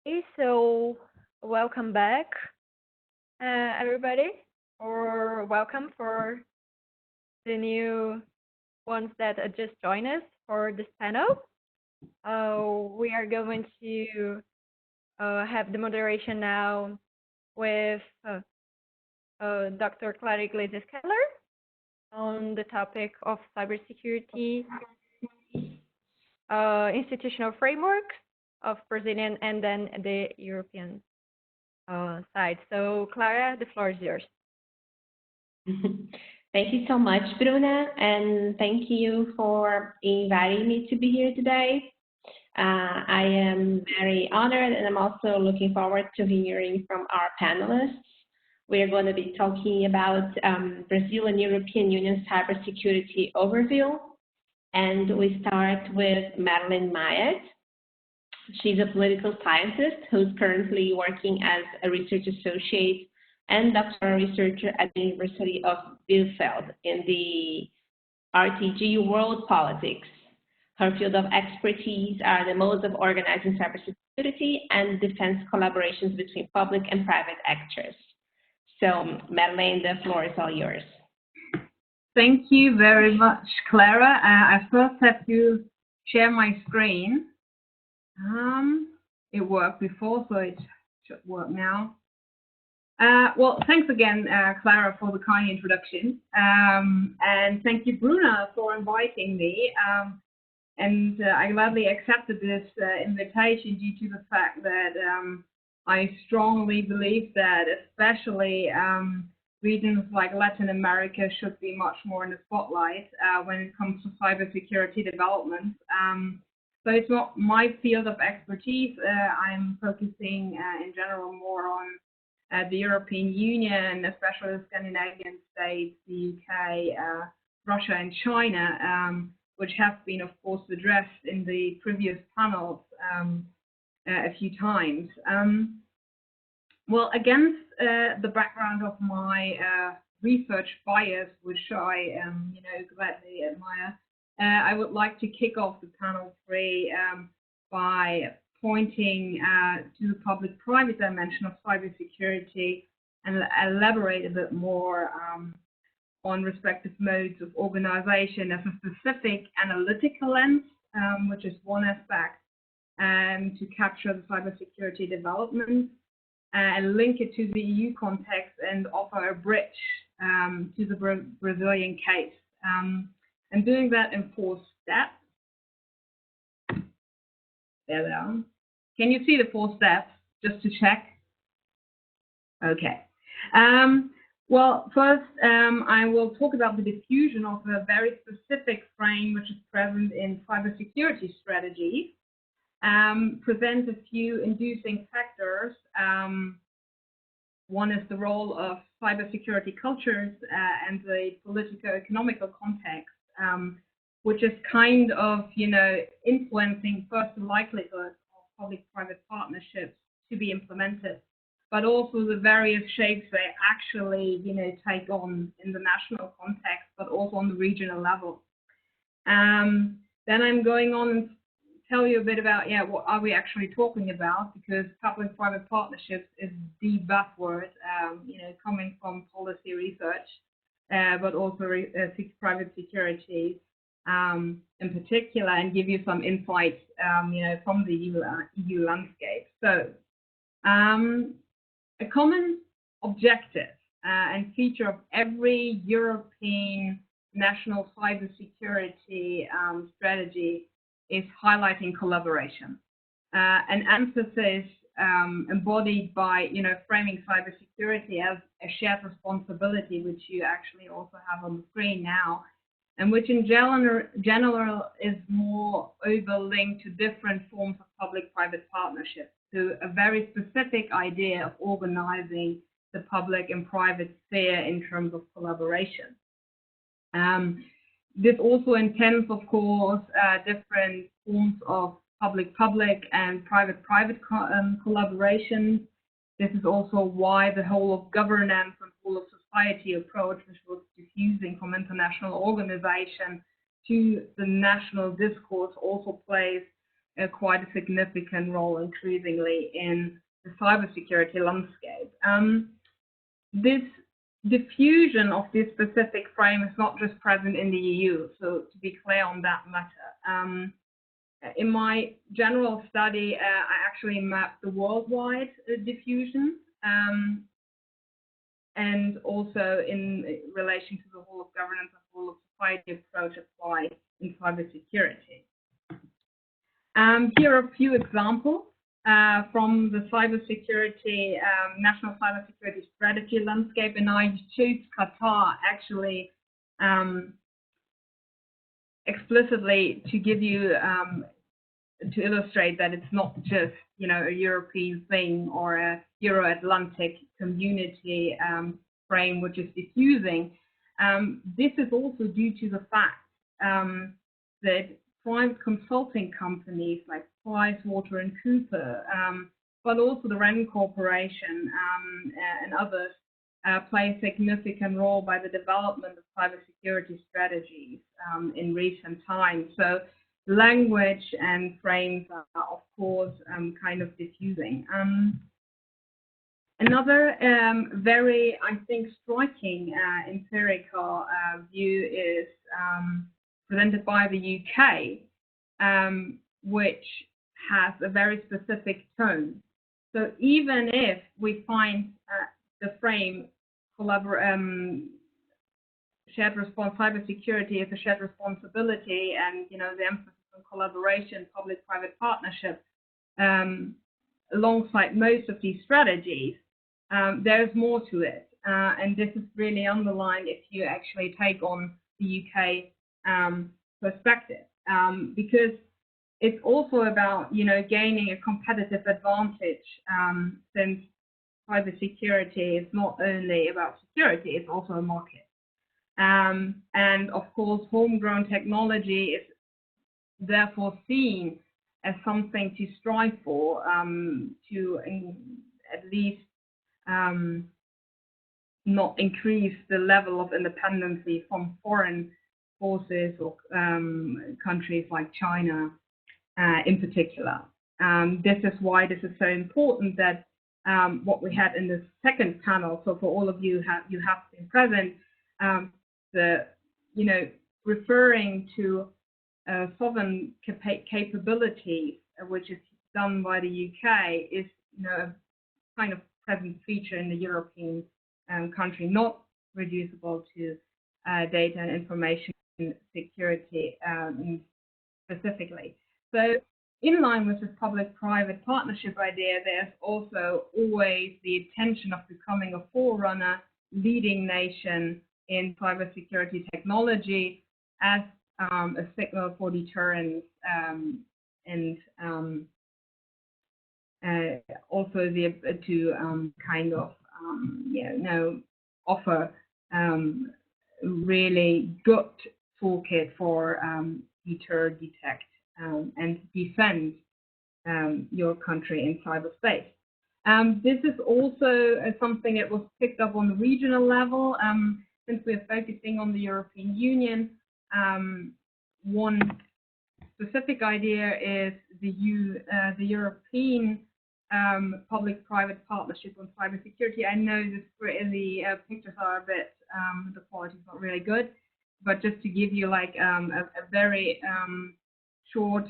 Okay, so welcome back, everybody, or welcome for the new ones that just joined us for this panel. We are going to have the moderation now with Dr. Clara Iglesias Keller on the topic of cybersecurity, institutional frameworks of Brazilian and then the European side. So, Clara, the floor is yours. Thank you so much, Bruna, and thank you for inviting me to be here today. I am very honored, and I'm also looking forward to hearing from our panelists. We are going to be talking about Brazil and European Union cybersecurity overview, and we start with Madeleine Myatt. She's a political scientist who's currently working as a research associate and doctoral researcher at the University of Bielefeld in the RTG World Politics. Her field of expertise are the modes of organizing cybersecurity and defense collaborations between public and private actors. So, Madeleine, the floor is all yours. Thank you very much, Clara. I first have to share my screen. It worked before, so it should work now. Well, thanks again, Clara, for the kind introduction. And thank you, Bruna, for inviting me. I gladly accepted this invitation due to the fact that I strongly believe that especially regions like Latin America should be much more in the spotlight when it comes to cybersecurity development. So it's not my field of expertise. I'm focusing in general more on the European Union, especially the Scandinavian states, the UK, Russia and China, which have been, of course, addressed in the previous panels a few times. Well, against the background of my research bias, which I gladly admire, I would like to kick off the panel 3 by pointing to the public-private dimension of cybersecurity and elaborate a bit more on respective modes of organization as a specific analytical lens, which is one aspect, to capture the cybersecurity development, and link it to the EU context and offer a bridge to the Brazilian case. And doing that in 4 steps. There they are. Can you see the 4 steps, just to check? Okay. Well, first, I will talk about the diffusion of a very specific frame which is present in cybersecurity strategies, present a few inducing factors. One is the role of cybersecurity cultures and the politico-economical context, which is kind of, influencing first the likelihood of public-private partnerships to be implemented, but also the various shapes they actually, take on in the national context, but also on the regional level. Then I'm going on and tell you a bit about, what are we actually talking about, because public-private partnerships is the buzzword, coming from policy research, but also private security in particular, and give you some insights, from the EU landscape. So, a common objective and feature of every European national cybersecurity strategy is highlighting collaboration, an emphasis embodied by, framing cybersecurity as a shared responsibility, which you actually also have on the screen now, and which in general is more overlinked to different forms of public-private partnerships, to a very specific idea of organizing the public and private sphere in terms of collaboration. This also intends, of course, different forms of public-public and private-private collaboration. This is also why the whole of governance and whole of society approach, which was diffusing from international organization to the national discourse, also plays quite a significant role increasingly in the cybersecurity landscape. This diffusion of this specific frame is not just present in the EU, so to be clear on that matter. In my general study, I actually mapped the worldwide diffusion, and also in relation to the whole of governance and whole of society approach applied in cybersecurity. Here are a few examples from the cybersecurity, national cybersecurity strategy landscape, and I chose Qatar actually explicitly to give you, to illustrate that it's not just, you know, a European thing or a Euro-Atlantic community frame which is diffusing. This is also due to the fact that private consulting companies like PricewaterhouseCoopers, but also the RAND Corporation and others play a significant role by the development of cybersecurity strategies in recent times. So language and frames are, of course, kind of diffusing. Another very, I think, striking empirical view is presented by the UK, which has a very specific tone. So even if we find the frame shared response cybersecurity is a shared responsibility, and you know the emphasis on collaboration, public-private partnership, alongside most of these strategies, there's more to it, and this is really underlined if you actually take on the UK perspective, because it's also about, you know, gaining a competitive advantage, since cybersecurity is not only about security, it's also a market. And of course, homegrown technology is therefore seen as something to strive for, to at least not increase the level of independency from foreign forces or countries like China in particular. This is why this is so important that what we had in the second panel, so for all of you you have been present, you know, referring to sovereign capabilities, which is done by the UK, is, you know, a kind of present feature in the European country, not reducible to data and information security specifically. So in line with this public-private partnership idea, there's also always the intention of becoming a forerunner, leading nation in cybersecurity technology as a signal for deterrence, and also to kind of offer really good toolkit for deter, detect, and defend your country in cyberspace. This is also something that was picked up on the regional level. Since we're focusing on the European Union, one specific idea is the European public-private partnership on cybersecurity. I know the pictures are a bit, the quality is not really good, but just to give you like a very short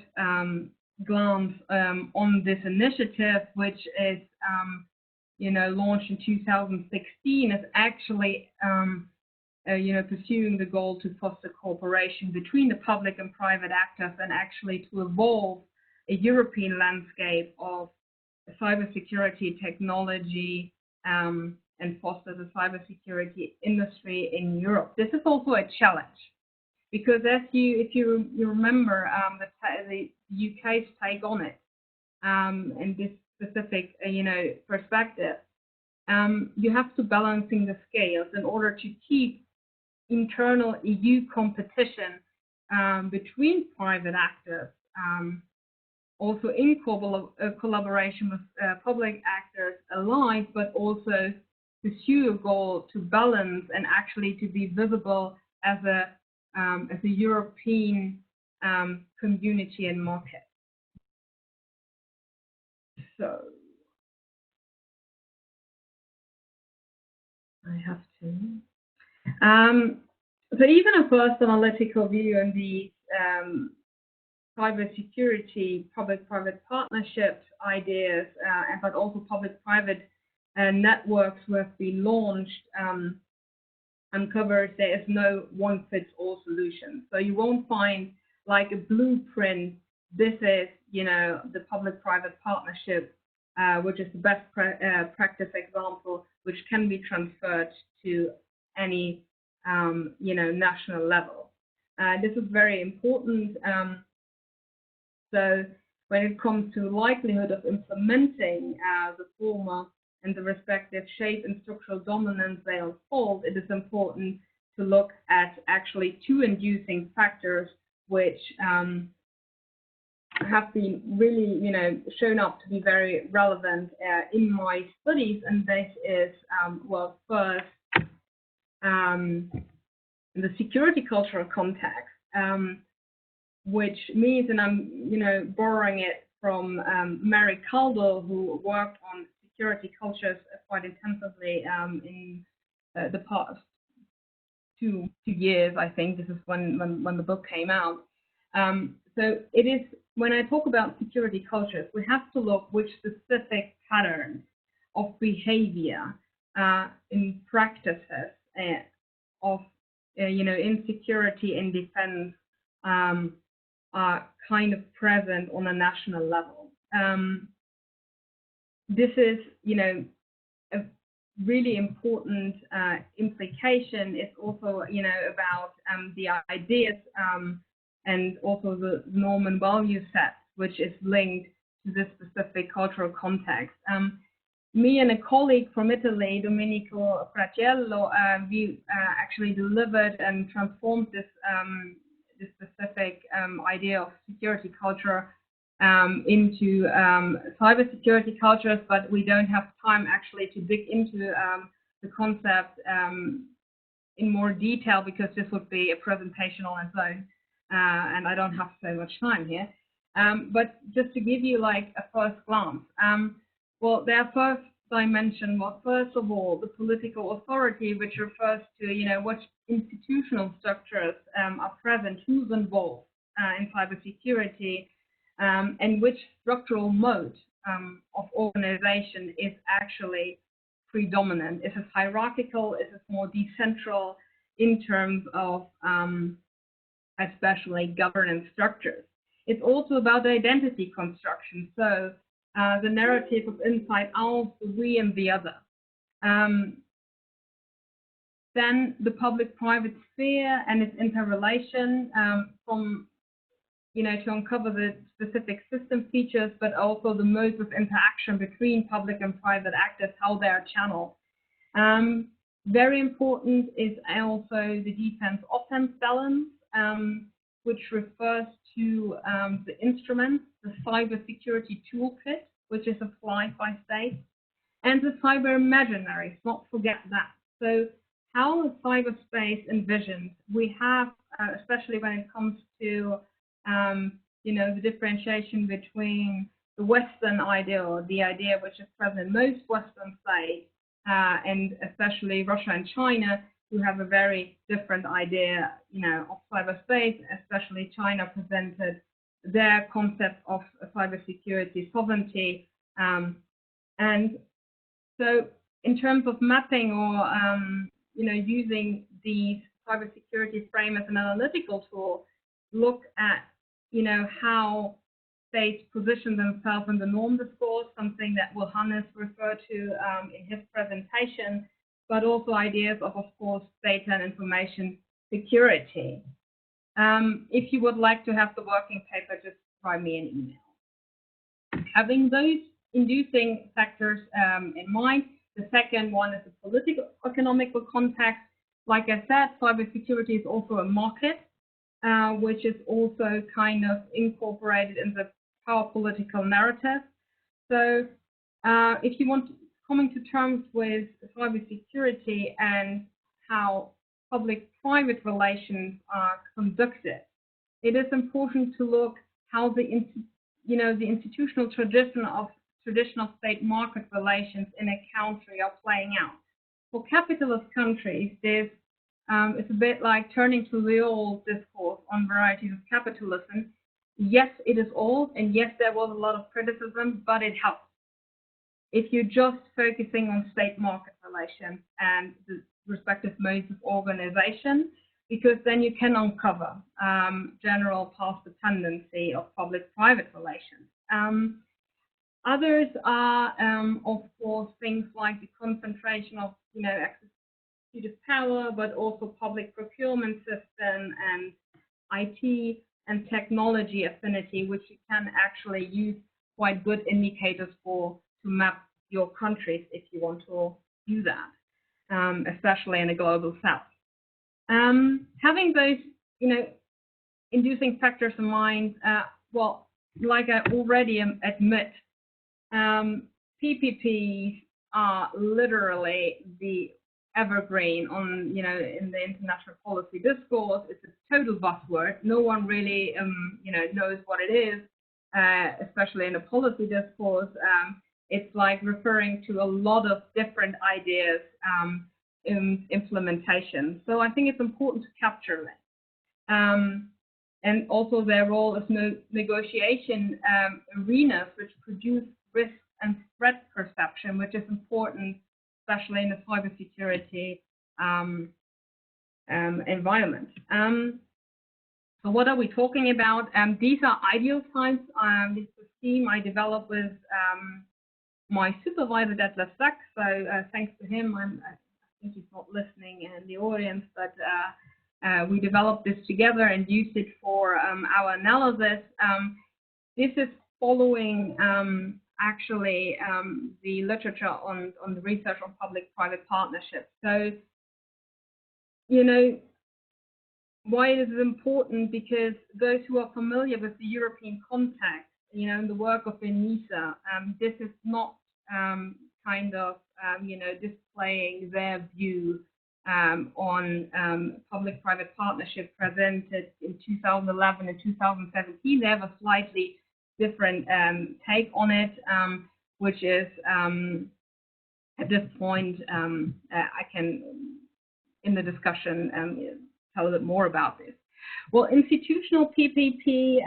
glance on this initiative, which is launched in 2016, is actually pursuing the goal to foster cooperation between the public and private actors, and actually to evolve a European landscape of cybersecurity technology and foster the cybersecurity industry in Europe. This is also a challenge because, if you remember the UK's take on it, and this specific perspective, you have to balancing the scales in order to keep internal EU competition between private actors, also in collaboration with public actors alive, but also pursue a goal to balance and actually to be visible as a European community and market. So I have to. So even a first analytical view on the cybersecurity, public-private partnerships ideas, but also public-private networks who have been launched, uncovers there is no one-fits-all solution. So you won't find like a blueprint. This is, the public-private partnership, which is the best practice example, which can be transferred to any, national level. This is very important. So when it comes to likelihood of implementing the former and the respective shape and structural dominance they unfold, it is important to look at actually two inducing factors which have been really, shown up to be very relevant in my studies, and this is, well, first, in the security cultural context, which means, and I'm, borrowing it from Mary Caldwell, who worked on security cultures quite intensively in the past two years, I think. This is when the book came out. So it is, when I talk about security cultures, we have to look which specific patterns of behavior in practices of, insecurity and defense are kind of present on a national level. This is, a really important implication. It's also, about the ideas and also the norm and value set, which is linked to this specific cultural context. Me and a colleague from Italy, Domenico Fratiello, we actually delivered and transformed this this specific idea of security culture into cybersecurity cultures, but we don't have time actually to dig into the concept in more detail, because this would be a presentation on its own, and I don't have so much time here. But just to give you like a first glance, well, their first dimension was, first of all, the political authority, which refers to, what institutional structures are present, who's involved in cybersecurity, and which structural mode of organization is actually predominant. Is it hierarchical? Is it more decentral in terms of especially governance structures? It's also about identity construction. So the narrative of inside out, the we and the other. Then the public-private sphere and its interrelation from, to uncover the specific system features, but also the modes of interaction between public and private actors, how they are channeled. Very important is also the defense-offense balance, which refers to the instruments, the cybersecurity toolkit, which is applied by states, and the cyber imaginary. Not forget that. So how is cyberspace envisioned? We have, especially when it comes to, the differentiation between the Western idea, or the idea which is present in most Western states, and especially Russia and China, who have a very different idea, of cyberspace. Especially China presented their concept of cybersecurity sovereignty, and so in terms of mapping or using the cybersecurity frame as an analytical tool, look at how states position themselves in the norm discourse, something that will Hannes refer to in his presentation, but also ideas of course, data and information security. If you would like to have the working paper, just write me an email. Having those inducing factors in mind, the second one is the political economical context. Like I said, cybersecurity is also a market, which is also kind of incorporated in the power political narrative. So if you want coming to terms with cybersecurity and how public-private relations are conducted, it is important to look how the institutional tradition of traditional state market relations in a country are playing out. For capitalist countries, it's a bit like turning to the old discourse on varieties of capitalism. Yes, it is old, and yes, there was a lot of criticism, but it helps. If you're just focusing on state market relations and the respective modes of organization, because then you can uncover general past dependency of public-private relations. Others are, of course, things like the concentration of, executive power, but also public procurement system and IT and technology affinity, which you can actually use quite good indicators for to map your countries if you want to do that, especially in a global south. Having those, inducing factors in mind, well, like I already admit, PPPs are literally the evergreen on, in the international policy discourse. It's a total buzzword. No one really, knows what it is, especially in a policy discourse. It's like referring to a lot of different ideas in implementation. So I think it's important to capture that. And also their role as negotiation arenas which produce risk and threat perception, which is important, especially in the cybersecurity environment. So what are we talking about? These are ideal types. This is a scheme I developed with my supervisor, Detlef Sack. So thanks to him, I think he's not listening in the audience, but we developed this together and used it for our analysis. This is following actually the literature on the research on public-private partnerships. So, why is it important? Because those who are familiar with the European context, in the work of ENISA, this is not displaying their view on public-private partnership presented in 2011 and 2017. They have a slightly different take on it, which is at this point I can, in the discussion, tell a bit more about this. Well, institutional PPPs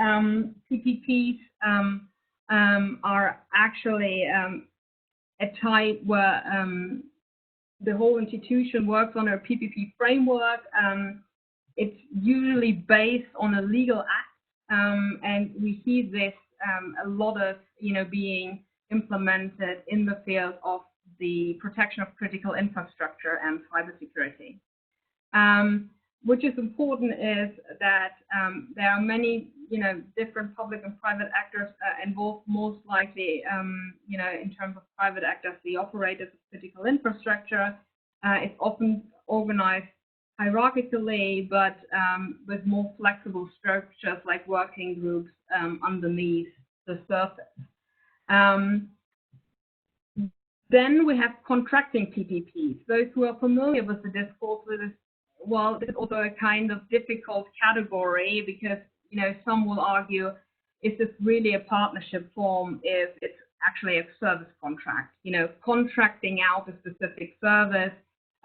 are actually a type where the whole institution works on a PPP framework. It's usually based on a legal act, and we see this a lot of being implemented in the field of the protection of critical infrastructure and cybersecurity. Which is important is that there are many different public and private actors involved. Most likely, in terms of private actors, the operators of critical infrastructure. It's often organized hierarchically, but with more flexible structures like working groups underneath the surface. Then we have contracting PPPs. Those who are familiar with the discourse with this, well, this is also a kind of difficult category because some will argue, is this really a partnership form if it's actually a service contract? Contracting out a specific service,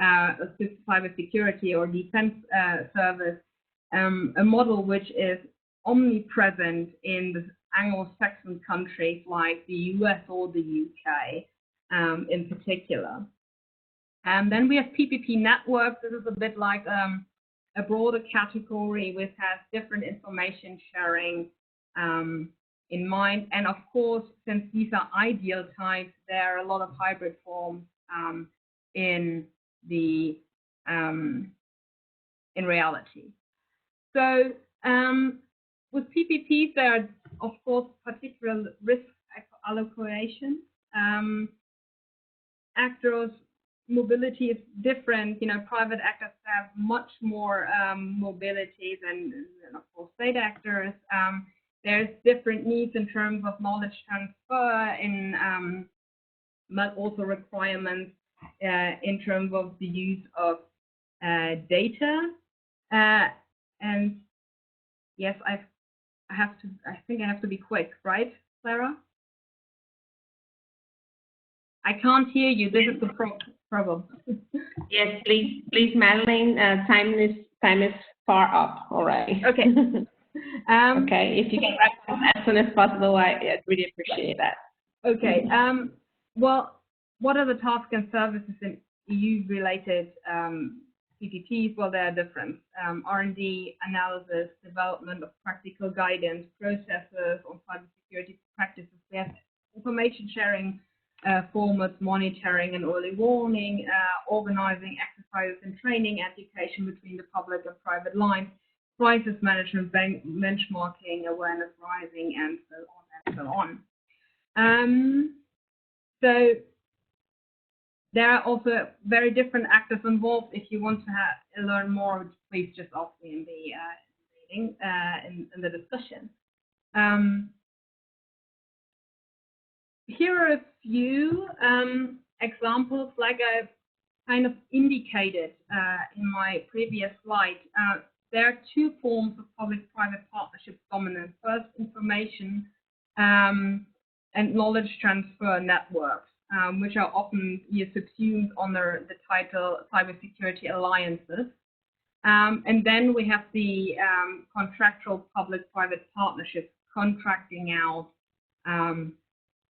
cybersecurity or defense service, a model which is omnipresent in the Anglo-Saxon countries like the US or the UK in particular. And then we have PPP networks. This is a bit like a broader category which has different information sharing in mind. And of course, since these are ideal types, there are a lot of hybrid forms in reality. So with PPPs, there are of course particular risk allocation. Actors' mobility is different. Private actors have much more mobility than of course state actors. There's different needs in terms of knowledge transfer, but also requirements in terms of the use of data. And yes, I think I have to be quick, right, Clara? I can't hear you. This is the problem. Yes, please, Madeleine. Time is far up already. Okay. Okay. If you can wrap up as soon as possible, I'd really appreciate that. Okay. Well, what are the tasks and services in EU-related PPPs? Well, they are different. R&D, analysis, development of practical guidance, processes on cybersecurity practices. They have information sharing formats, monitoring and early warning, organizing exercises and training, education between the public and private lines, crisis management, benchmarking, awareness rising, and so on. So there are also very different actors involved. If you want to learn more, please just ask me in the meeting, in the discussion. Here are a few examples, like I've kind of indicated in my previous slide. There are two forms of public-private partnership dominant. First, information and knowledge transfer networks, which are often subsumed under the title cybersecurity alliances. And then we have the contractual public-private partnerships contracting out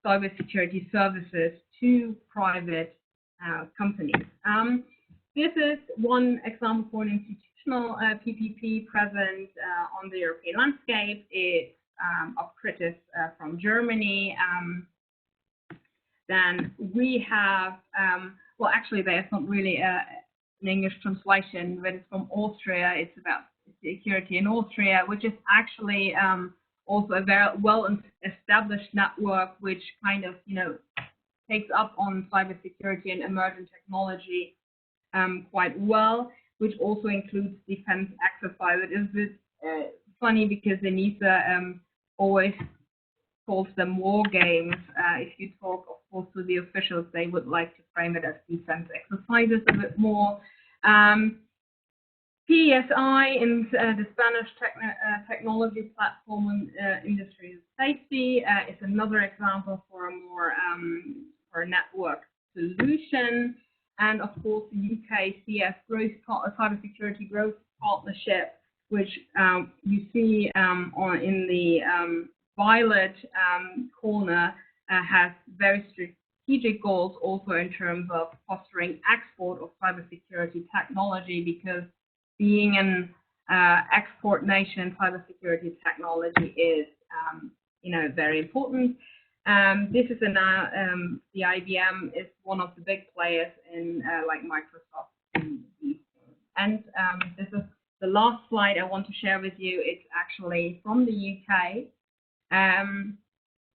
cybersecurity services to private companies. This is one example for an institutional PPP present on the European landscape. It's Opcritis from Germany. Then we have, well, actually, there's not really an English translation, but it's from Austria. It's about security in Austria, which is actually also a very well-established network, which kind of, takes up on cybersecurity and emerging technology quite well, which also includes defense exercises. It is a bit funny because ENISA always calls them war games. If you talk, of course, to the officials, they would like to frame it as defense exercises a bit more. PSI in the Spanish technology platform and industry safety is another example for a more for a network solution. And of course, the UK CS growth cybersecurity growth partnership, which you see in the violet corner, has very strategic goals also in terms of fostering export of cybersecurity technology, because being an export nation, cybersecurity technology is, very important. This is the IBM is one of the big players in like Microsoft. And this is the last slide I want to share with you. It's actually from the UK.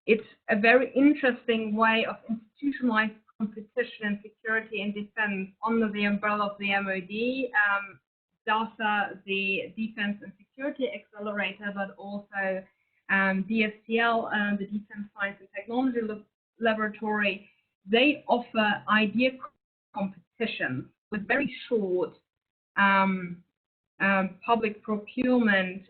It's a very interesting way of institutionalized competition in security and defense under the umbrella of the MOD. DASA, the Defense and Security Accelerator, but also DSTL, the Defense Science and Technology Laboratory. They offer idea competitions with very short public procurement,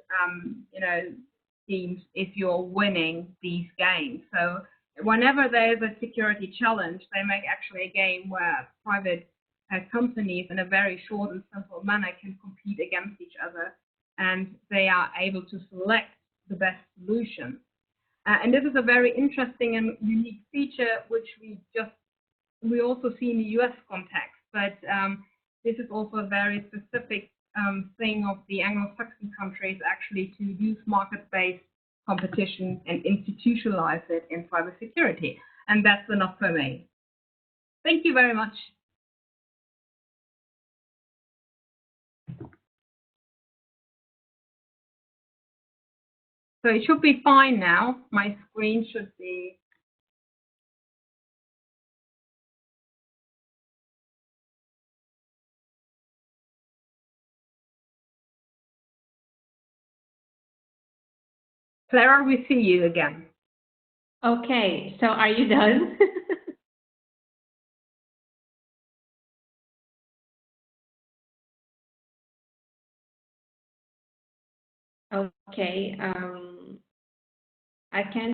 schemes if you're winning these games. So whenever there is a security challenge, they make actually a game where private companies in a very short and simple manner can compete against each other, and they are able to select the best solution. And this is a very interesting and unique feature, which we also see in the US context, but this is also a very specific thing of the Anglo-Saxon countries, actually, to use market-based competition and institutionalize it in cybersecurity. And that's enough for me. Thank you very much. So it should be fine now. My screen should be. Clara, we see you again. Okay, so are you done? Okay, I can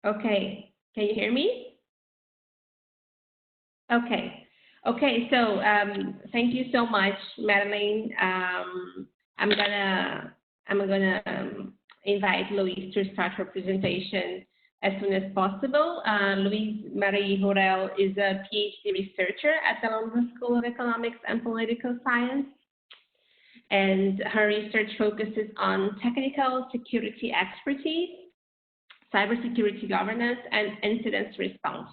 Okay, can you hear me? Okay. Okay, so thank you so much, Madeleine. I'm gonna invite Louise to start her presentation as soon as possible. Louise Marie Hurel is a PhD researcher at the London School of Economics and Political Science, and her research focuses on technical security expertise, cybersecurity governance, and incident response.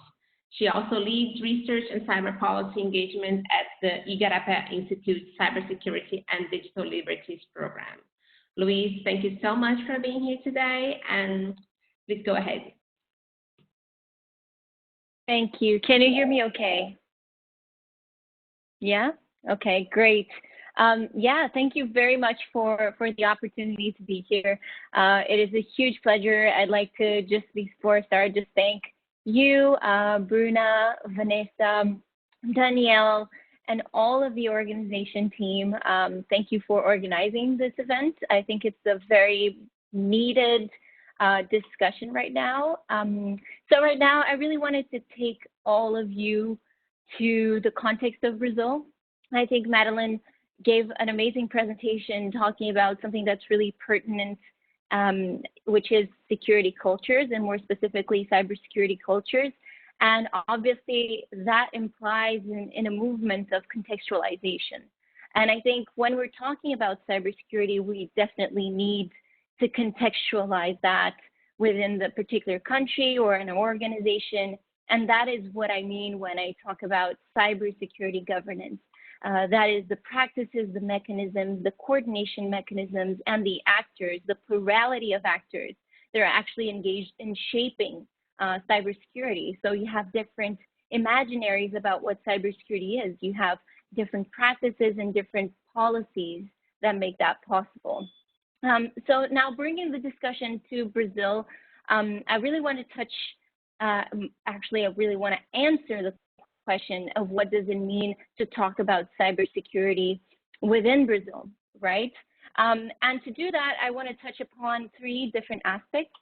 She also leads research and cyber policy engagement at the Igarapé Institute Cybersecurity and Digital Liberties Program. Louise, thank you so much for being here today, and please go ahead. Thank you. Can you hear me okay? Yeah? Okay, great. Yeah, thank you very much for the opportunity to be here. It is a huge pleasure. I'd like to just before I start, just thank you, Bruna, Vanessa, Danielle, and all of the organization team. Thank you for organizing this event. I think it's a very needed discussion right now. So right now, I really wanted to take all of you to the context of Brazil. I think Madeleine gave an amazing presentation talking about something that's really pertinent, which is security cultures, and more specifically cybersecurity cultures. And obviously that implies in a movement of contextualization. And I think when we're talking about cybersecurity, we definitely need to contextualize that within the particular country or an organization. And that is what I mean when I talk about cybersecurity governance. That is the practices, the mechanisms, the coordination mechanisms, and the actors, the plurality of actors that are actually engaged in shaping cybersecurity. So you have different imaginaries about what cybersecurity is. You have different practices and different policies that make that possible. So now bringing the discussion to Brazil, I really want to touch, actually, I really want to answer the question of what does it mean to talk about cybersecurity within Brazil, right? And to do that, I want to touch upon three different aspects.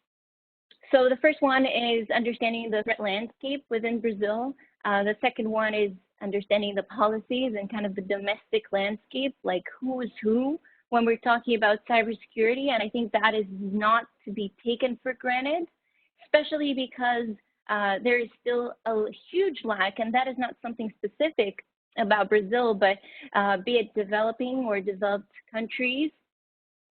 So the first one is understanding the threat landscape within Brazil. The second one is understanding the policies and kind of the domestic landscape, like who is who when we're talking about cybersecurity. And I think that is not to be taken for granted, especially because there is still a huge lack, and that is not something specific about Brazil, but be it developing or developed countries,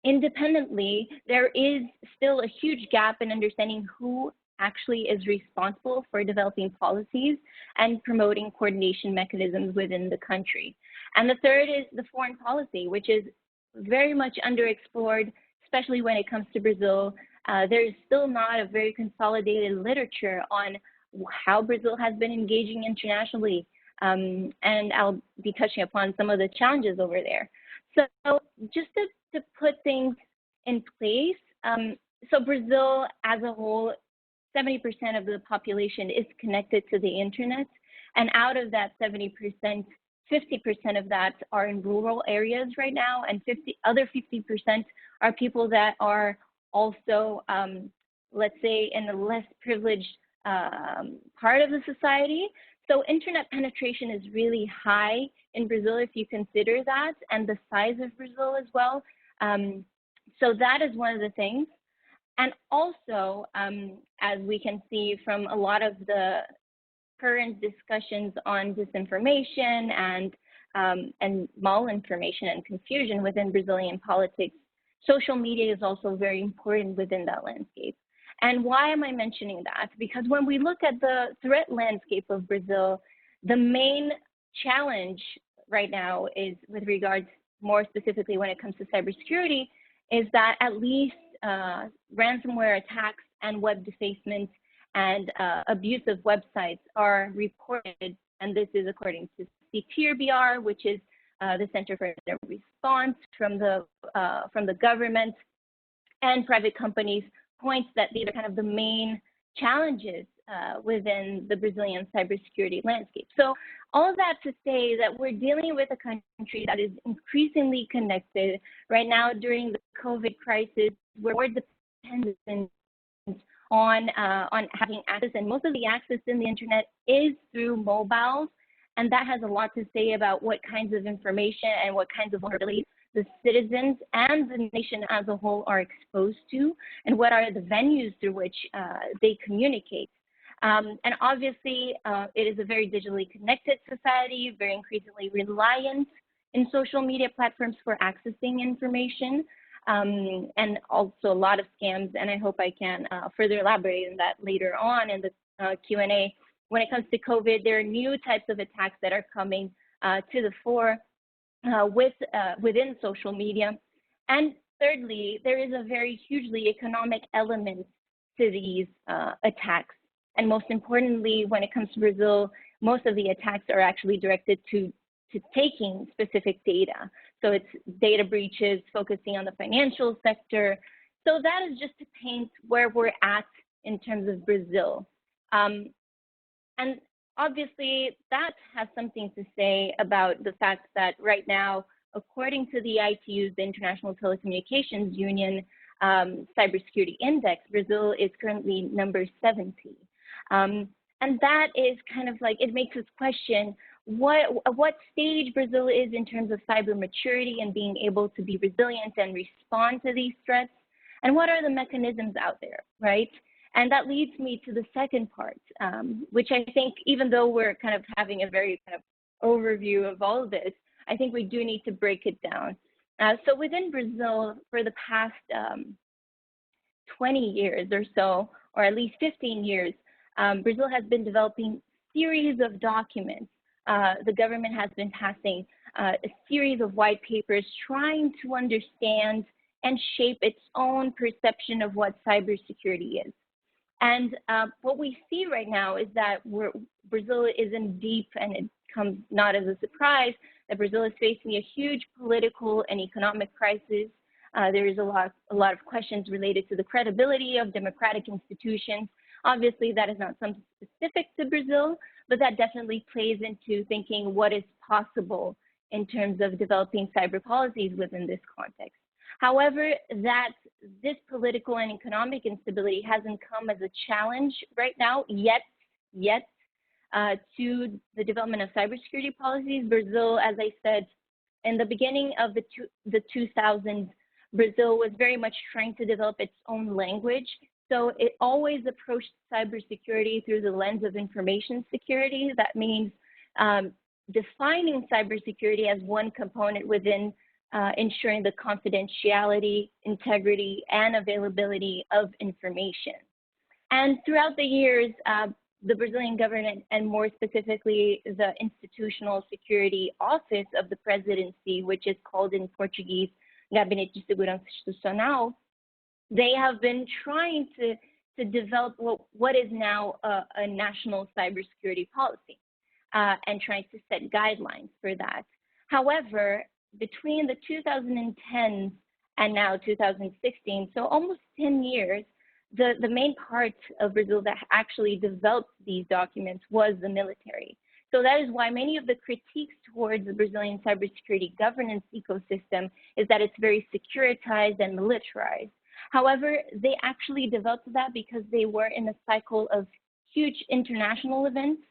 independently, there is still a huge gap in understanding who actually is responsible for developing policies and promoting coordination mechanisms within the country. And the third is the foreign policy, which is very much underexplored, especially when it comes to Brazil. There is still not a very consolidated literature on how Brazil has been engaging internationally, and I'll be touching upon some of the challenges over there. So just to put things in place, so Brazil as a whole, 70% of the population is connected to the internet, and out of that 70%, 50% of that are in rural areas right now, and 50% are people that are also, let's say, in a less privileged part of the society. So internet penetration is really high in Brazil if you consider that, and the size of Brazil as well. So that is one of the things. And also, as we can see from a lot of the current discussions on disinformation and malinformation and confusion within Brazilian politics, social media is also very important within that landscape. And why am I mentioning that? Because when we look at the threat landscape of Brazil, the main challenge right now is with regards, more specifically when it comes to cybersecurity, is that at least ransomware attacks and web defacement and abusive websites are reported, and this is according to CTIR-BR, which is the Center for Incident Response from the government and private companies, points that these are kind of the main challenges within the Brazilian cybersecurity landscape. So all of that to say that we're dealing with a country that is increasingly connected. Right now, during the COVID crisis, we're more dependent on having access, and most of the access in the internet is through mobiles, and that has a lot to say about what kinds of information and what kinds of vulnerabilities the citizens and the nation as a whole are exposed to, and what are the venues through which they communicate. And obviously, it is a very digitally connected society, very increasingly reliant in social media platforms for accessing information, and also a lot of scams. And I hope I can further elaborate on that later on in the Q&A. When it comes to COVID, there are new types of attacks that are coming to the fore within social media. And thirdly, there is a very hugely economic element to these attacks. And most importantly, when it comes to Brazil, most of the attacks are actually directed to taking specific data. So it's data breaches focusing on the financial sector. So that is just to paint where we're at in terms of Brazil. And obviously, that has something to say about the fact that right now, according to the ITU's, the International Telecommunications Union Cybersecurity Index, Brazil is currently number 70. And that is kind of like, it makes us question what stage Brazil is in terms of cyber maturity and being able to be resilient and respond to these threats, and what are the mechanisms out there, right? And that leads me to the second part, which I think, even though we're kind of having a very kind of overview of all of this, I think we do need to break it down. So within Brazil, for the past 20 years or so, or at least 15 years, Brazil has been developing series of documents. The government has been passing a series of white papers trying to understand and shape its own perception of what cybersecurity is. And what we see right now is that Brazil is in deep, and it comes not as a surprise, that Brazil is facing a huge political and economic crisis. There is a lot of questions related to the credibility of democratic institutions. Obviously, that is not something specific to Brazil, but that definitely plays into thinking what is possible in terms of developing cyber policies within this context. However, that this political and economic instability hasn't come as a challenge right now yet to the development of cybersecurity policies. Brazil, as I said, in the beginning of the 2000s, Brazil was very much trying to develop its own language. So it always approached cybersecurity through the lens of information security. That means defining cybersecurity as one component within ensuring the confidentiality, integrity, and availability of information. And throughout the years, the Brazilian government, and more specifically the Institutional Security Office of the Presidency, which is called in Portuguese Gabinete de Segurança Institucional, they have been trying to develop what is now a national cybersecurity policy and trying to set guidelines for that. However, between the 2010s and now 2016, so almost 10 years, the main part of Brazil that actually developed these documents was the military. So that is why many of the critiques towards the Brazilian cybersecurity governance ecosystem is that it's very securitized and militarized. However, they actually developed that because they were in a cycle of huge international events,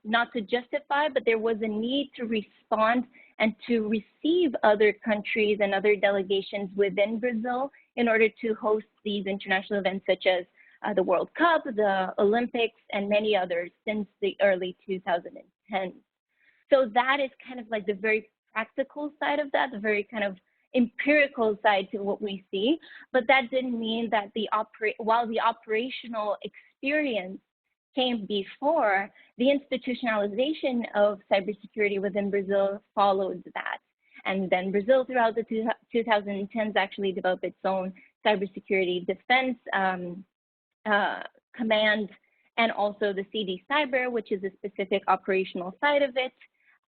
not to justify, but there was a need to respond and to receive other countries and other delegations within Brazil in order to host these international events such as the World Cup, the Olympics, and many others since the early 2010s. So that is kind of like the very practical side of that, the very kind of empirical side to what we see, but that didn't mean that while the operational experience came before, the institutionalization of cybersecurity within Brazil followed that. And then Brazil throughout the 2010s actually developed its own cybersecurity defense command, and also the CD Cyber, which is a specific operational side of it.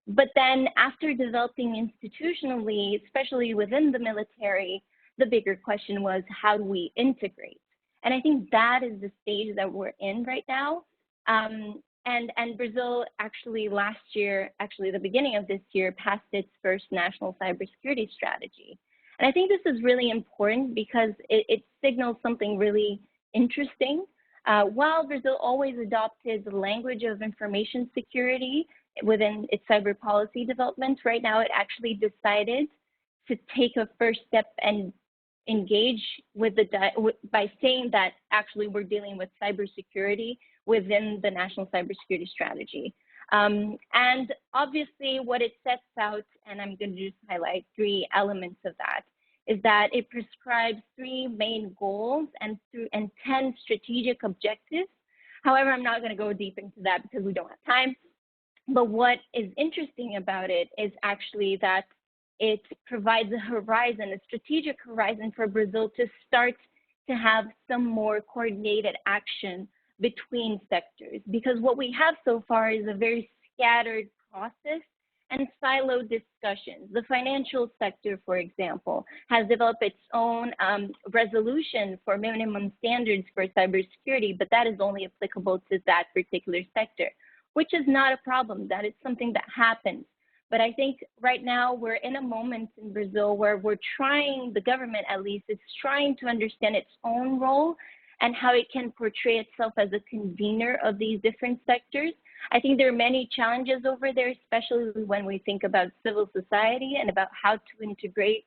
But then after developing institutionally, especially within the military, the bigger question was, how do we integrate? And I think that is the stage that we're in right now. And Brazil actually last year, actually the beginning of this year, passed its first national cybersecurity strategy. And I think this is really important because it signals something really interesting. While Brazil always adopted the language of information security within its cyber policy development, right now it actually decided to take a first step and engage with by saying that actually we're dealing with cybersecurity within the national cybersecurity strategy. And obviously what it sets out, and I'm going to just highlight 3 elements of that, is that it prescribes 3 main goals and 10 strategic objectives. However, I'm not going to go deep into that because we don't have time. But what is interesting about it is actually that it provides a horizon, a strategic horizon for Brazil to start to have some more coordinated action between sectors. Because what we have so far is a very scattered process and siloed discussions. The financial sector, for example, has developed its own resolution for minimum standards for cybersecurity, but that is only applicable to that particular sector, which is not a problem. That is something that happens. But I think right now we're in a moment in Brazil where we're trying, the government at least, is trying to understand its own role and how it can portray itself as a convener of these different sectors. I think there are many challenges over there, especially when we think about civil society and about how to integrate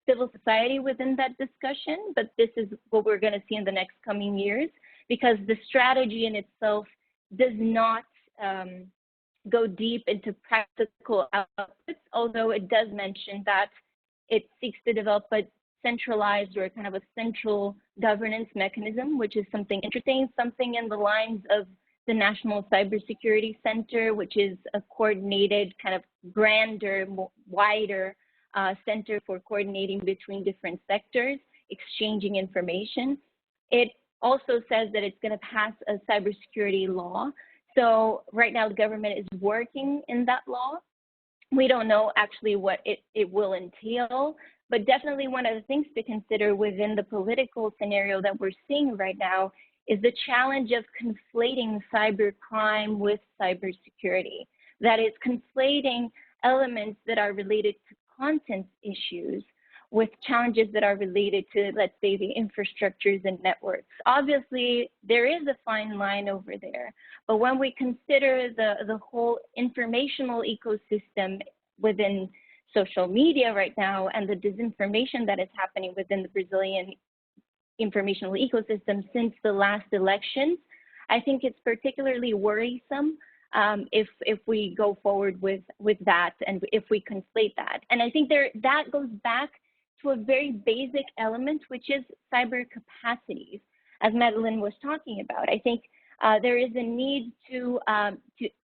civil society within that discussion. But this is what we're going to see in the next coming years, because the strategy in itself does not go deep into practical outputs, although it does mention that it seeks to develop a centralized or kind of a central governance mechanism, which is something interesting, something in the lines of the National Cybersecurity Center, which is a coordinated, kind of grander, wider center for coordinating between different sectors, exchanging information. It also says that it's going to pass a cybersecurity law. So right now the government is working in that law. We don't know actually what it will entail, but definitely one of the things to consider within the political scenario that we're seeing right now is the challenge of conflating cybercrime with cybersecurity. That is, conflating elements that are related to content issues with challenges that are related to, let's say, the infrastructures and networks. Obviously, there is a fine line over there, but when we consider the whole informational ecosystem within social media right now and the disinformation that is happening within the Brazilian informational ecosystem since the last elections, I think it's particularly worrisome if we go forward with that and if we conflate that. And I think that goes back to a very basic element, which is cyber capacities, as Madeleine was talking about. I think there is a need to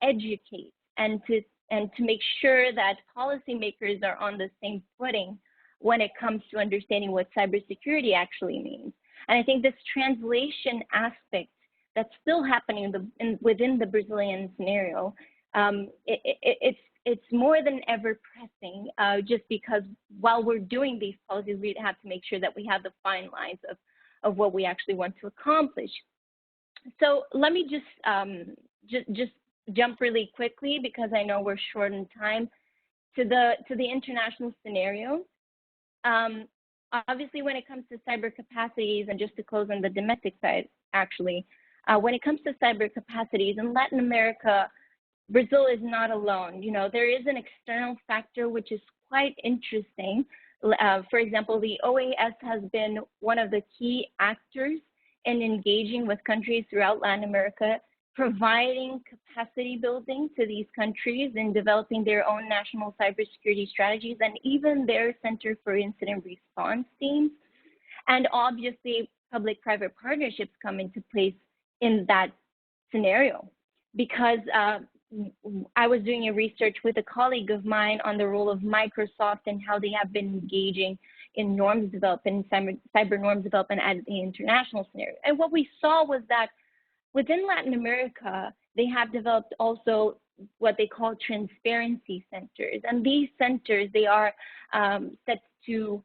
educate and to make sure that policymakers are on the same footing when it comes to understanding what cybersecurity actually means. And I think this translation aspect that's still happening within the Brazilian scenario, it's more than ever pressing, just because while we're doing these policies, we have to make sure that we have the fine lines of what we actually want to accomplish. So let me just jump really quickly, because I know we're short on time, to the international scenario. Obviously, when it comes to cyber capacities, and just to close on the domestic side, actually, when it comes to cyber capacities in Latin America, Brazil is not alone. You know, there is an external factor which is quite interesting. For example, the OAS has been one of the key actors in engaging with countries throughout Latin America, providing capacity building to these countries in developing their own national cybersecurity strategies and even their Center for Incident Response teams. And obviously, public-private partnerships come into place in that scenario, because I was doing a research with a colleague of mine on the role of Microsoft and how they have been engaging in norms development, cyber norms development at the international scenario. And what we saw was that within Latin America, they have developed also what they call transparency centers. And these centers, they are set to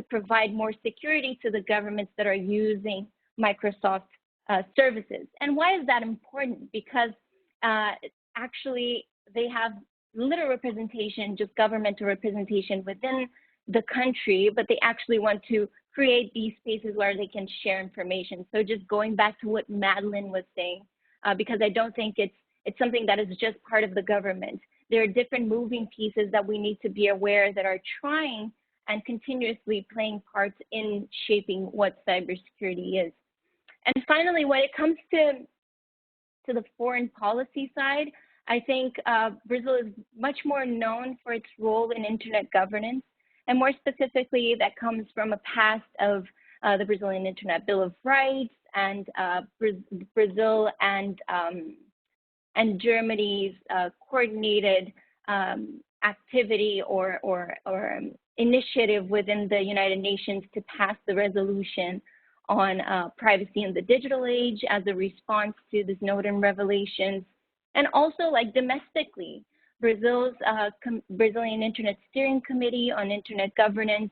provide more security to the governments that are using Microsoft services. And why is that important? Because actually they have little representation, just governmental representation within the country, but they actually want to create these spaces where they can share information. So just going back to what Madeleine was saying, because I don't think it's something that is just part of the government. There are different moving pieces that we need to be aware that are trying and continuously playing parts in shaping what cybersecurity is. And finally, when it comes to the foreign policy side, I think Brazil is much more known for its role in internet governance, and more specifically, that comes from a past of the Brazilian Internet Bill of Rights and Brazil and Germany's coordinated activity or initiative within the United Nations to pass the resolution on privacy in the digital age as a response to the Snowden revelations. And also, like domestically, Brazil's Brazilian Internet Steering Committee on Internet Governance,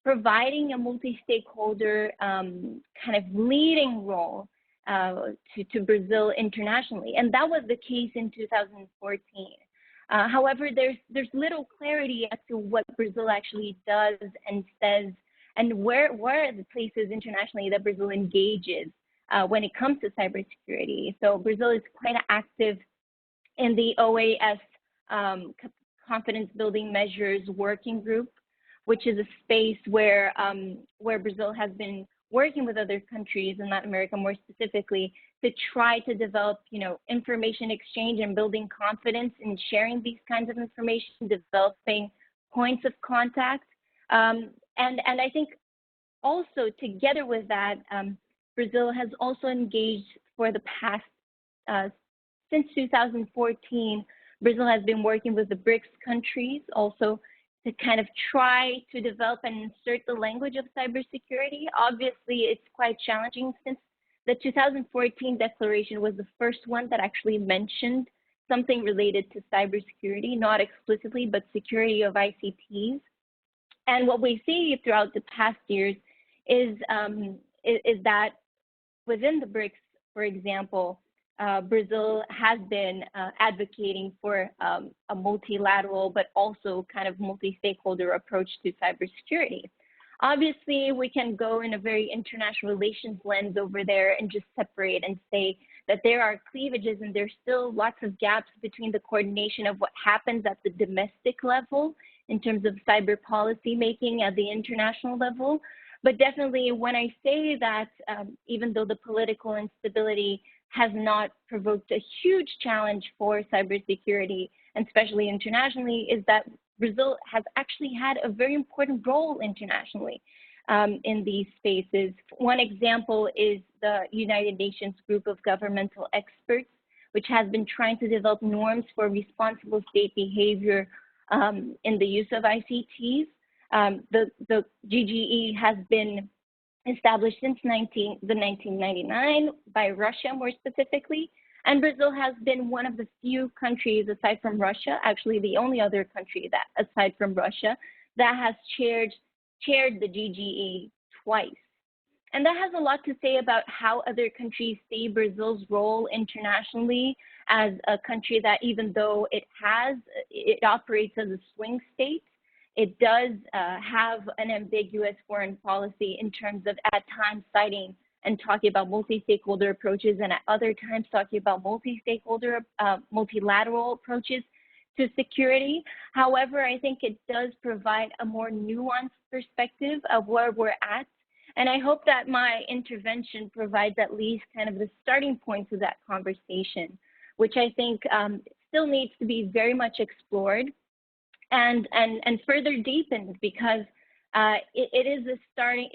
providing a multi-stakeholder kind of leading role to Brazil internationally. And that was the case in 2014. However, there's little clarity as to what Brazil actually does and says, and where are the places internationally that Brazil engages when it comes to cybersecurity. So Brazil is quite active in the OAS Confidence Building Measures Working Group, which is a space where Brazil has been working with other countries in Latin America, more specifically, to try to develop, information exchange and building confidence in sharing these kinds of information, developing points of contact. And I think also together with that, Brazil has also engaged for the past, since 2014, Brazil has been working with the BRICS countries also to kind of try to develop and insert the language of cybersecurity. Obviously, it's quite challenging since the 2014 declaration was the first one that actually mentioned something related to cybersecurity, not explicitly, but security of ICTs. And what we see throughout the past years is that within the BRICS, for example, Brazil has been advocating for a multilateral but also kind of multi-stakeholder approach to cybersecurity. Obviously, we can go in a very international relations lens over there and just separate and say that there are cleavages and there's still lots of gaps between the coordination of what happens at the domestic level in terms of cyber policy making at the international level. But definitely when I say that, even though the political instability has not provoked a huge challenge for cybersecurity, and especially internationally, is that Brazil has actually had a very important role internationally in these spaces. One example is the United Nations Group of Governmental Experts, which has been trying to develop norms for responsible state behavior in the use of ICTs. The GGE has been established since 1999 by Russia, more specifically, and Brazil has been one of the few countries aside from Russia, actually the only other country that, aside from Russia, that has chaired the GGE twice. And that has a lot to say about how other countries see Brazil's role internationally as a country that, even though it operates as a swing state, it does have an ambiguous foreign policy in terms of at times citing and talking about multi-stakeholder approaches and at other times talking about multi-stakeholder, multilateral approaches to security. However, I think it does provide a more nuanced perspective of where we're at. And I hope that my intervention provides at least kind of the starting point to that conversation, which I think still needs to be very much explored and further deepened, because it is a starting,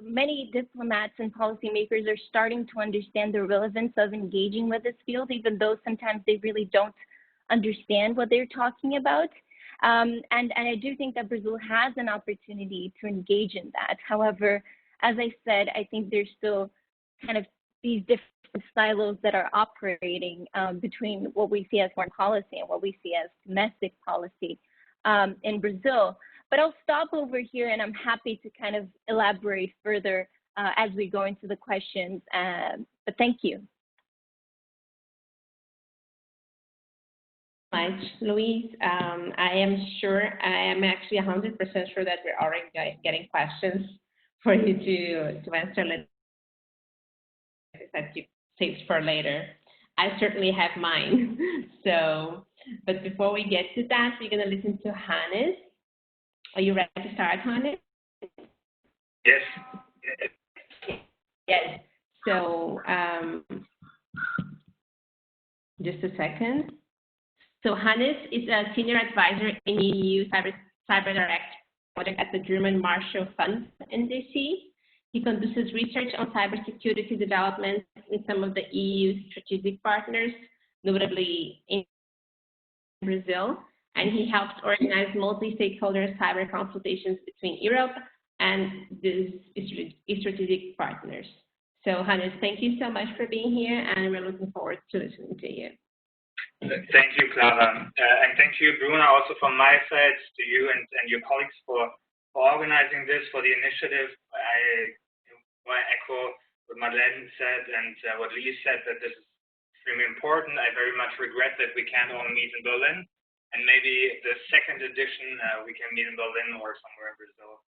many diplomats and policymakers are starting to understand the relevance of engaging with this field, even though sometimes they really don't understand what they're talking about. And I do think that Brazil has an opportunity to engage in that. However, as I said, I think there's still kind of these different silos that are operating between what we see as foreign policy and what we see as domestic policy in Brazil. But I'll stop over here, and I'm happy to kind of elaborate further as we go into the questions. But thank you. Much, Louise. I am actually 100% sure that we're already getting questions for you to answer. That you saved for later. I certainly have mine. So, but before we get to that, we're going to listen to Hannes. Are you ready to start, Hannes? Yes. Yes. So, just a second. So Hannes is a senior advisor in the EU Cyber Direct project at the German Marshall Fund in DC. He conduces research on cybersecurity developments in some of the EU strategic partners, notably in Brazil, and he helps organize multi-stakeholder cyber consultations between Europe and these strategic partners. So Hannes, thank you so much for being here, and we're looking forward to listening to you. Thank you, Clara. And thank you, Bruna, also from my side, to you and your colleagues for organizing this, for the initiative. I echo what Madeleine said and what Louise said, that this is extremely important. I very much regret that we can't all meet in Berlin. And maybe the second edition, we can meet in Berlin or somewhere in Brazil,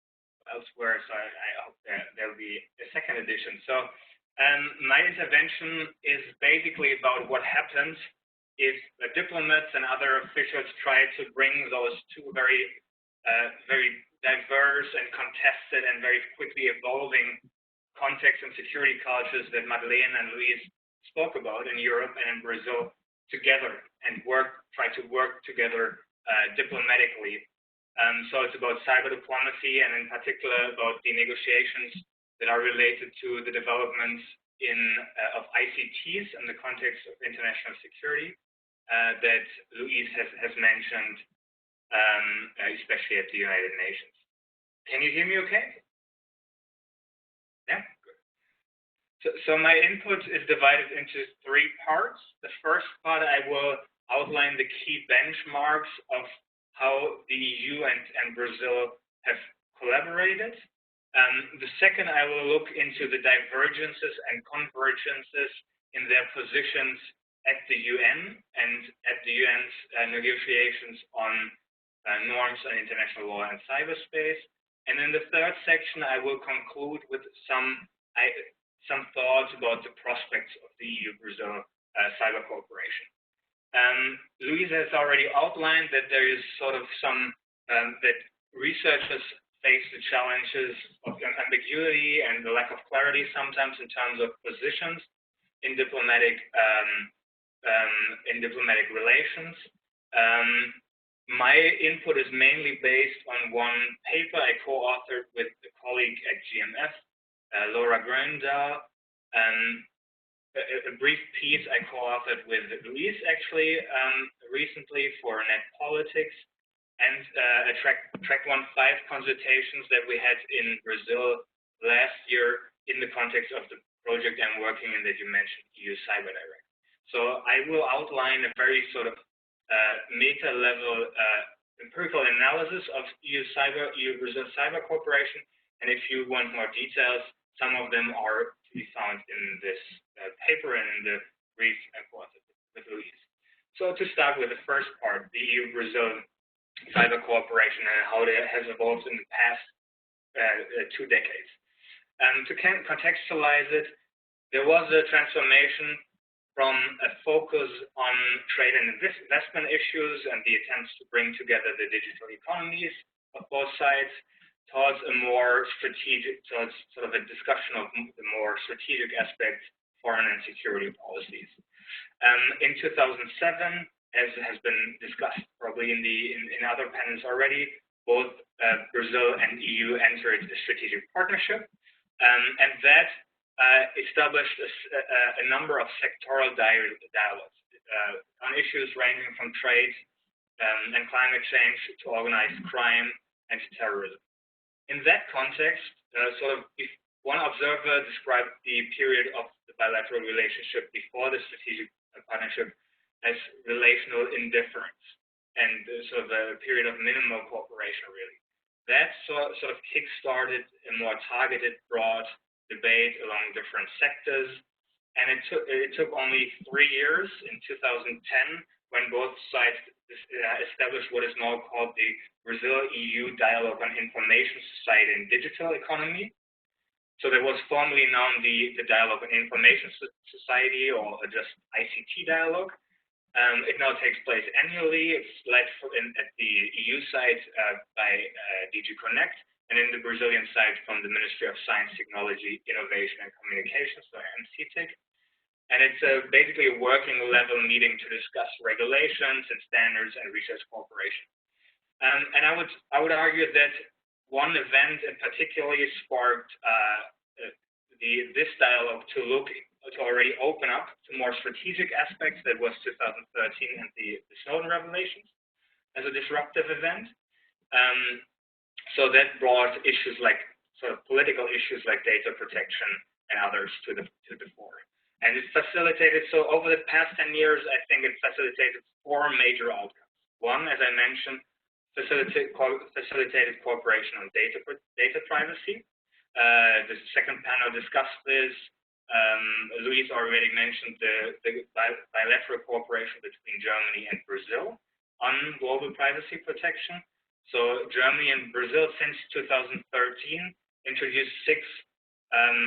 elsewhere. So I hope there'll be a second edition. So my intervention is basically about what happens if the diplomats and other officials try to bring those two very diverse and contested and very quickly evolving contexts and security cultures that Madeleine and Louise spoke about in Europe and in Brazil together and try to work together diplomatically. So it's about cyber diplomacy and in particular about the negotiations that are related to the developments of ICTs in the context of international security that Louise has mentioned, especially at the United Nations. Can you hear me okay? Yeah, good. So my input is divided into three parts. The first part, I will outline the key benchmarks of how the EU and Brazil have collaborated. The second, I will look into the divergences and convergences in their positions at the UN and at the UN's negotiations on norms on international law and cyberspace. And in the third section, I will conclude with some thoughts about the prospects of the EU-Brazil cyber cooperation. Louise has already outlined that there is sort of that researchers face the challenges of ambiguity and the lack of clarity sometimes in terms of positions in diplomatic relations. My input is mainly based on one paper I co-authored with a colleague at GMF, Rio Grande, a brief piece I co-authored with Louise actually recently for Net Politics, and a track 1.5 consultations that we had in Brazil last year in the context of the project I'm working in that you mentioned, EU Cyber Direct. So I will outline a very sort of meta-level empirical analysis of EU-Brazil cyber cooperation, and if you want more details, some of them are to be found in this paper and in the brief I co-authored with Louise. So to start with the first part, the EU-Brazil cyber cooperation and how it has evolved in the past 2 decades. To contextualize it, there was a transformation from a focus on trade and investment issues and the attempts to bring together the digital economies of both sides towards a more strategic, towards sort of a discussion of the more strategic aspects, foreign and security policies. In 2007, as has been discussed probably in other panels already, both Brazil and EU entered a strategic partnership, and that established a number of sectoral dialogues on issues ranging from trade and climate change to organized crime and to terrorism. In that context, one observer described the period of the bilateral relationship before the strategic partnership as relational indifference and sort of a period of minimal cooperation, really. That sort of kick-started a more targeted, broad debate along different sectors, and it took only 3 years in 2010 when both sides established what is now called the Brazil-EU Dialogue on Information Society and Digital Economy, So there was formerly known the Dialogue on Information Society, or just ICT Dialogue. It now takes place annually. It's led at the EU side by DG Connect, and in the Brazilian side from the Ministry of Science, Technology, Innovation and Communications, so MCTIC. And it's basically a working level meeting to discuss regulations and standards and research cooperation. And I would argue that one event in particularly sparked this dialogue to already open up to more strategic aspects. That was 2013 and the Snowden revelations as a disruptive event. So that brought issues like sort of political issues like data protection and others to the fore. And it facilitated, so over the past 10 years, I think it facilitated 4 major outcomes. One, as I mentioned, facilitated cooperation on data privacy. The second panel discussed this. Louise already mentioned the bilateral cooperation between Germany and Brazil on global privacy protection. So Germany and Brazil since 2013 introduced 6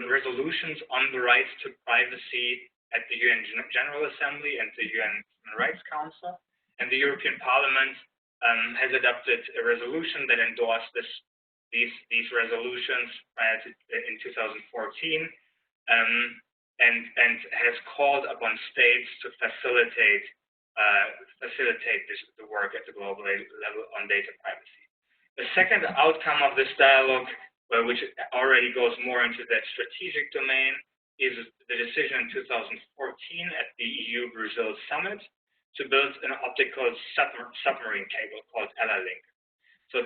resolutions on the rights to privacy at the UN General Assembly and the UN Human Rights Council. And the European Parliament has adopted a resolution that endorsed these resolutions in 2014 and has called upon states to facilitate the work at the global level on data privacy. The second outcome of this dialogue, which already goes more into that strategic domain, is the decision in 2014 at the EU-Brazil summit to build an optical submarine cable called ELA-Link. So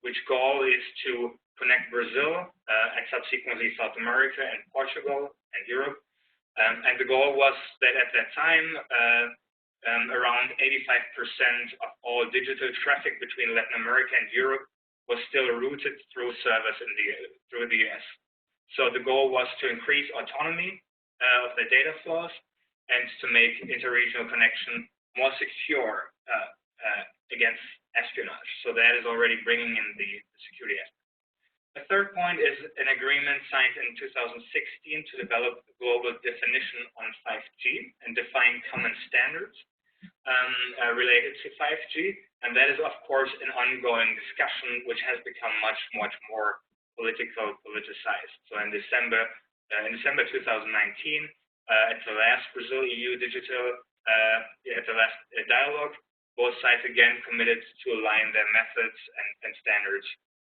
which goal is to connect Brazil and subsequently South America and Portugal and Europe. And the goal was that at that time, around 85% of all digital traffic between Latin America and Europe was still routed through servers through the US. So the goal was to increase autonomy of the data flows and to make interregional connection more secure against espionage. So that is already bringing in the security aspect. The third point is an agreement signed in 2016 to develop a global definition on 5G and define common standards related to 5G. And that is, of course, an ongoing discussion which has become much more politicized. So in December 2019, at the last Brazil-EU digital, at the last dialogue, both sides again committed to align their methods and standards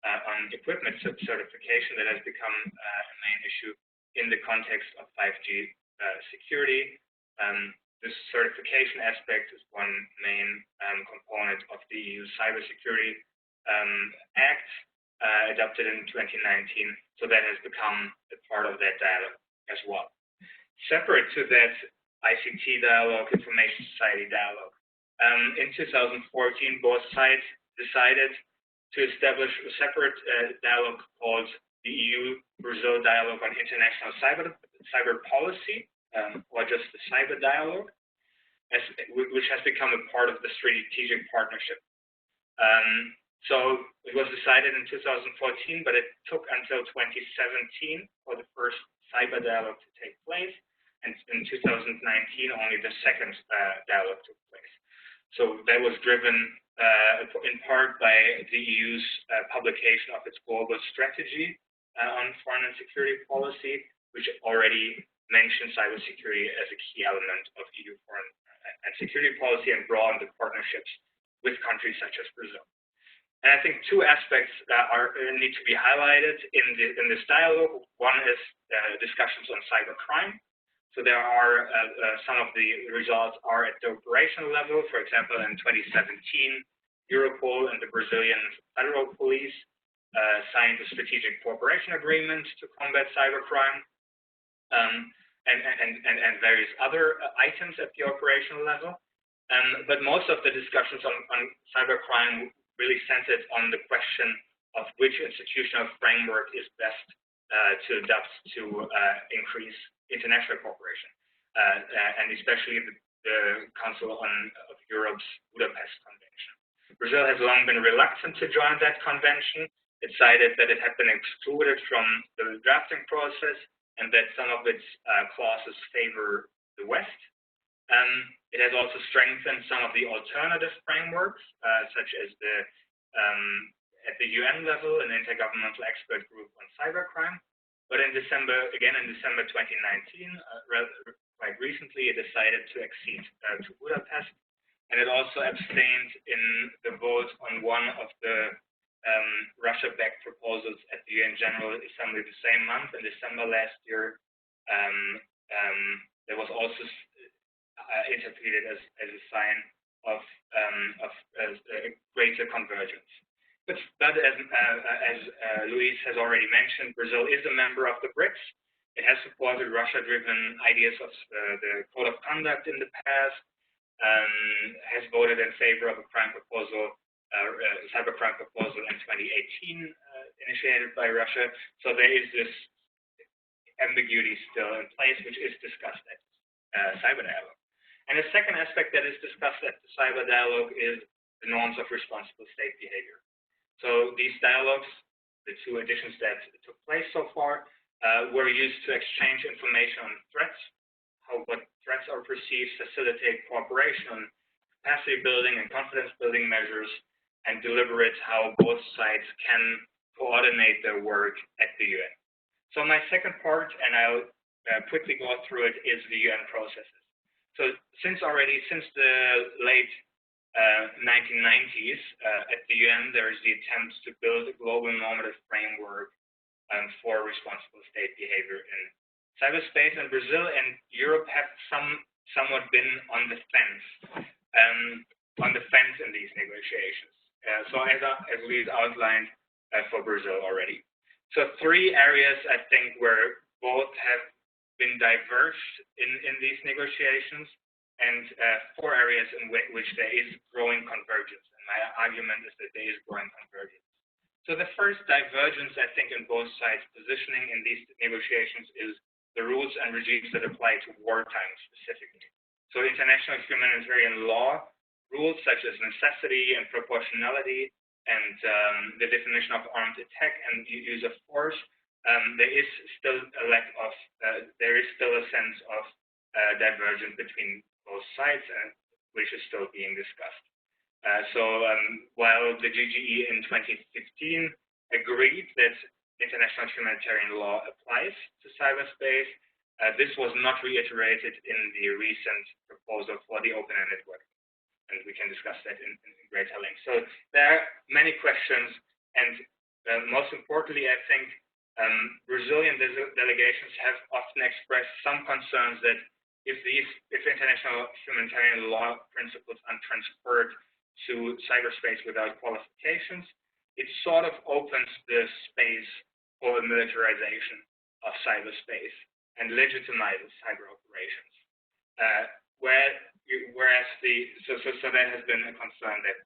on equipment certification that has become a main issue in the context of 5G security. This certification aspect is one main component of the EU Cybersecurity Act, adopted in 2019. So that has become a part of that dialogue as well. Separate to that ICT dialogue, Information Society dialogue, in 2014, both sides decided to establish a separate dialogue called the EU-Brazil Dialogue on International Cyber Policy, or just the Cyber Dialogue, which has become a part of the strategic partnership. So it was decided in 2014, but it took until 2017 for the first cyber dialogue to take place, and in 2019 only the second dialogue took place. So that was driven in part by the EU's publication of its global strategy on foreign and security policy, which already mentioned cybersecurity as a key element of EU foreign and security policy and broadened the partnerships with countries such as Brazil. And I think 2 aspects that need to be highlighted in this dialogue. One is discussions on cybercrime. So there are some of the results are at the operational level. For example, in 2017, Europol and the Brazilian Federal Police signed a strategic cooperation agreement to combat cybercrime, and various other items at the operational level. But most of the discussions on cybercrime really centered on the question of which institutional framework is best to adopt to increase international cooperation, and especially the Council of Europe's Budapest Convention. Brazil has long been reluctant to join that convention, it cited that it had been excluded from the drafting process and that some of its clauses favor the West. It has also strengthened some of the alternative frameworks, such as the at the UN level, an intergovernmental expert group on cybercrime. But in December 2019, quite recently, it decided to accede to Budapest, and it also abstained in the vote on one of the Russia-backed proposals at the UN General Assembly the same month, in December last year. There was also interpreted as a sign of greater convergence. But as Louise has already mentioned, Brazil is a member of the BRICS. It has supported Russia-driven ideas of the Code of Conduct in the past, has voted in favor of a crime proposal, cybercrime proposal in 2018, initiated by Russia. So there is this ambiguity still in place, which is discussed at Cyber Dialogue. And the second aspect that is discussed at the Cyber Dialogue is the norms of responsible state behavior. So these dialogues, the two editions that took place so far, were used to exchange information on threats, what threats are perceived, facilitate cooperation on capacity building and confidence building measures, and deliberate how both sides can coordinate their work at the UN. So my second part, and I'll quickly go through it, is the UN processes. So since the late 1990s, at the UN, there is the attempt to build a global normative framework for responsible state behavior in cyberspace. And Brazil and Europe have somewhat been on the fence in these negotiations. So as we've outlined for Brazil already. So three areas, I think, where both have been diverged in these negotiations, and four areas in which there is growing convergence. And my argument is that there is growing convergence. So the first divergence, I think, in both sides' positioning in these negotiations is the rules and regimes that apply to wartime specifically. So international humanitarian law rules such as necessity and proportionality and the definition of armed attack and use of force, there is still a sense of divergence between both sides, which is still being discussed. While the GGE in 2015 agreed that international humanitarian law applies to cyberspace, this was not reiterated in the recent proposal for the open-ended work. And we can discuss that in greater length. So there are many questions, and most importantly, I think Brazilian delegations have often expressed some concerns that if international humanitarian law principles are transferred to cyberspace without qualifications, it sort of opens the space for a militarization of cyberspace and legitimizes cyber operations. So that has been a concern that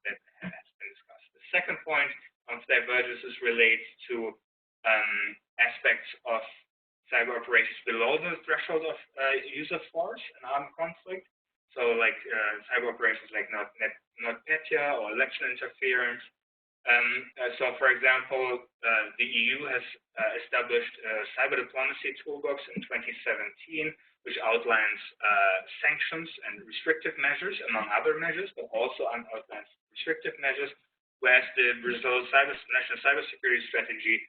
has been discussed. The second point of divergences relates to aspects of cyber operations below the threshold of use of force and armed conflict. So like cyber operations like NotPetya or election interference. So for example, the EU has established a cyber diplomacy toolbox in 2017, which outlines sanctions and restrictive measures, among other measures, but also outlines restrictive measures, whereas the Brazil national cybersecurity strategy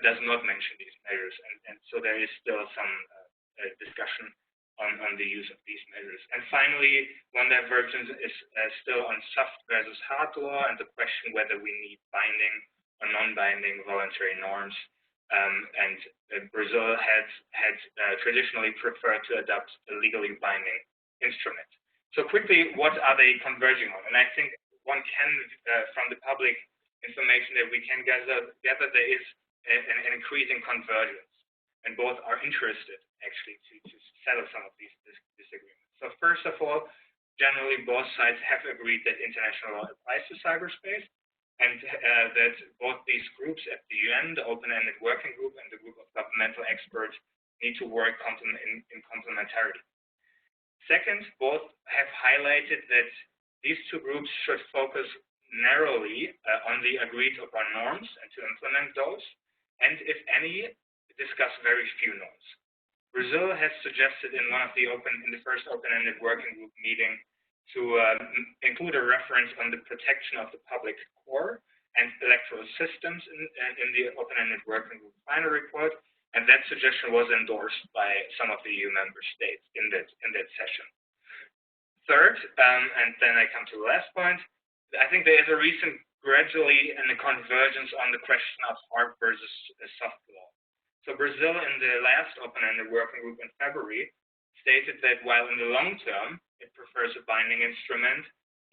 does not mention these measures, and so there is still some discussion on the use of these measures. And finally, one divergence is still on soft versus hard law and the question whether we need binding or non-binding voluntary norms. And Brazil had traditionally preferred to adopt a legally binding instrument. So quickly, what are they converging on? And I think one can, from the public information that we can gather there is an increasing convergence, and both are interested actually to settle some of these disagreements. So first of all, generally both sides have agreed that international law applies to cyberspace, and that both these groups at the UN, the open-ended working group and the group of governmental experts, need to work in complementarity. Second, both have highlighted that these two groups should focus narrowly on the agreed upon norms and to implement those, and if any, discuss very few norms. Brazil has suggested in the first open-ended working group meeting to include a reference on the protection of the public core and electoral systems in the open-ended working group final report, and that suggestion was endorsed by some of the EU member states in that session. Third, and then I come to the last point, I think there is a recent gradually and a convergence on the question of hard versus soft law. So Brazil in the last open-ended working group in February stated that while in the long term it prefers a binding instrument,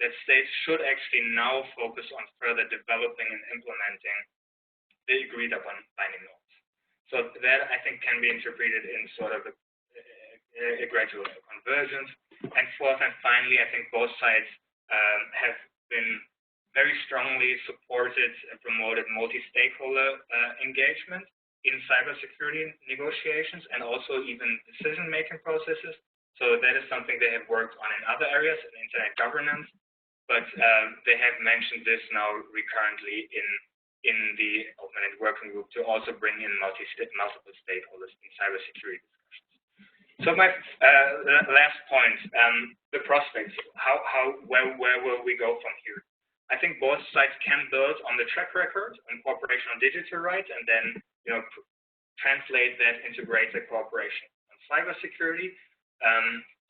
that states should actually now focus on further developing and implementing the agreed upon binding norms. So that I think can be interpreted in sort of a gradual convergence. And fourth and finally, I think both sides have been very strongly supported and promoted multi-stakeholder engagement in cybersecurity negotiations and also even decision-making processes. So that is something they have worked on in other areas, in internet governance, but they have mentioned this now recurrently in the open-ended working group to also bring in multiple stakeholders in cybersecurity discussions. So my last point, the prospects, where will we go from here? I think both sides can build on the track record on cooperation on digital rights and then translate that into greater cooperation on cybersecurity,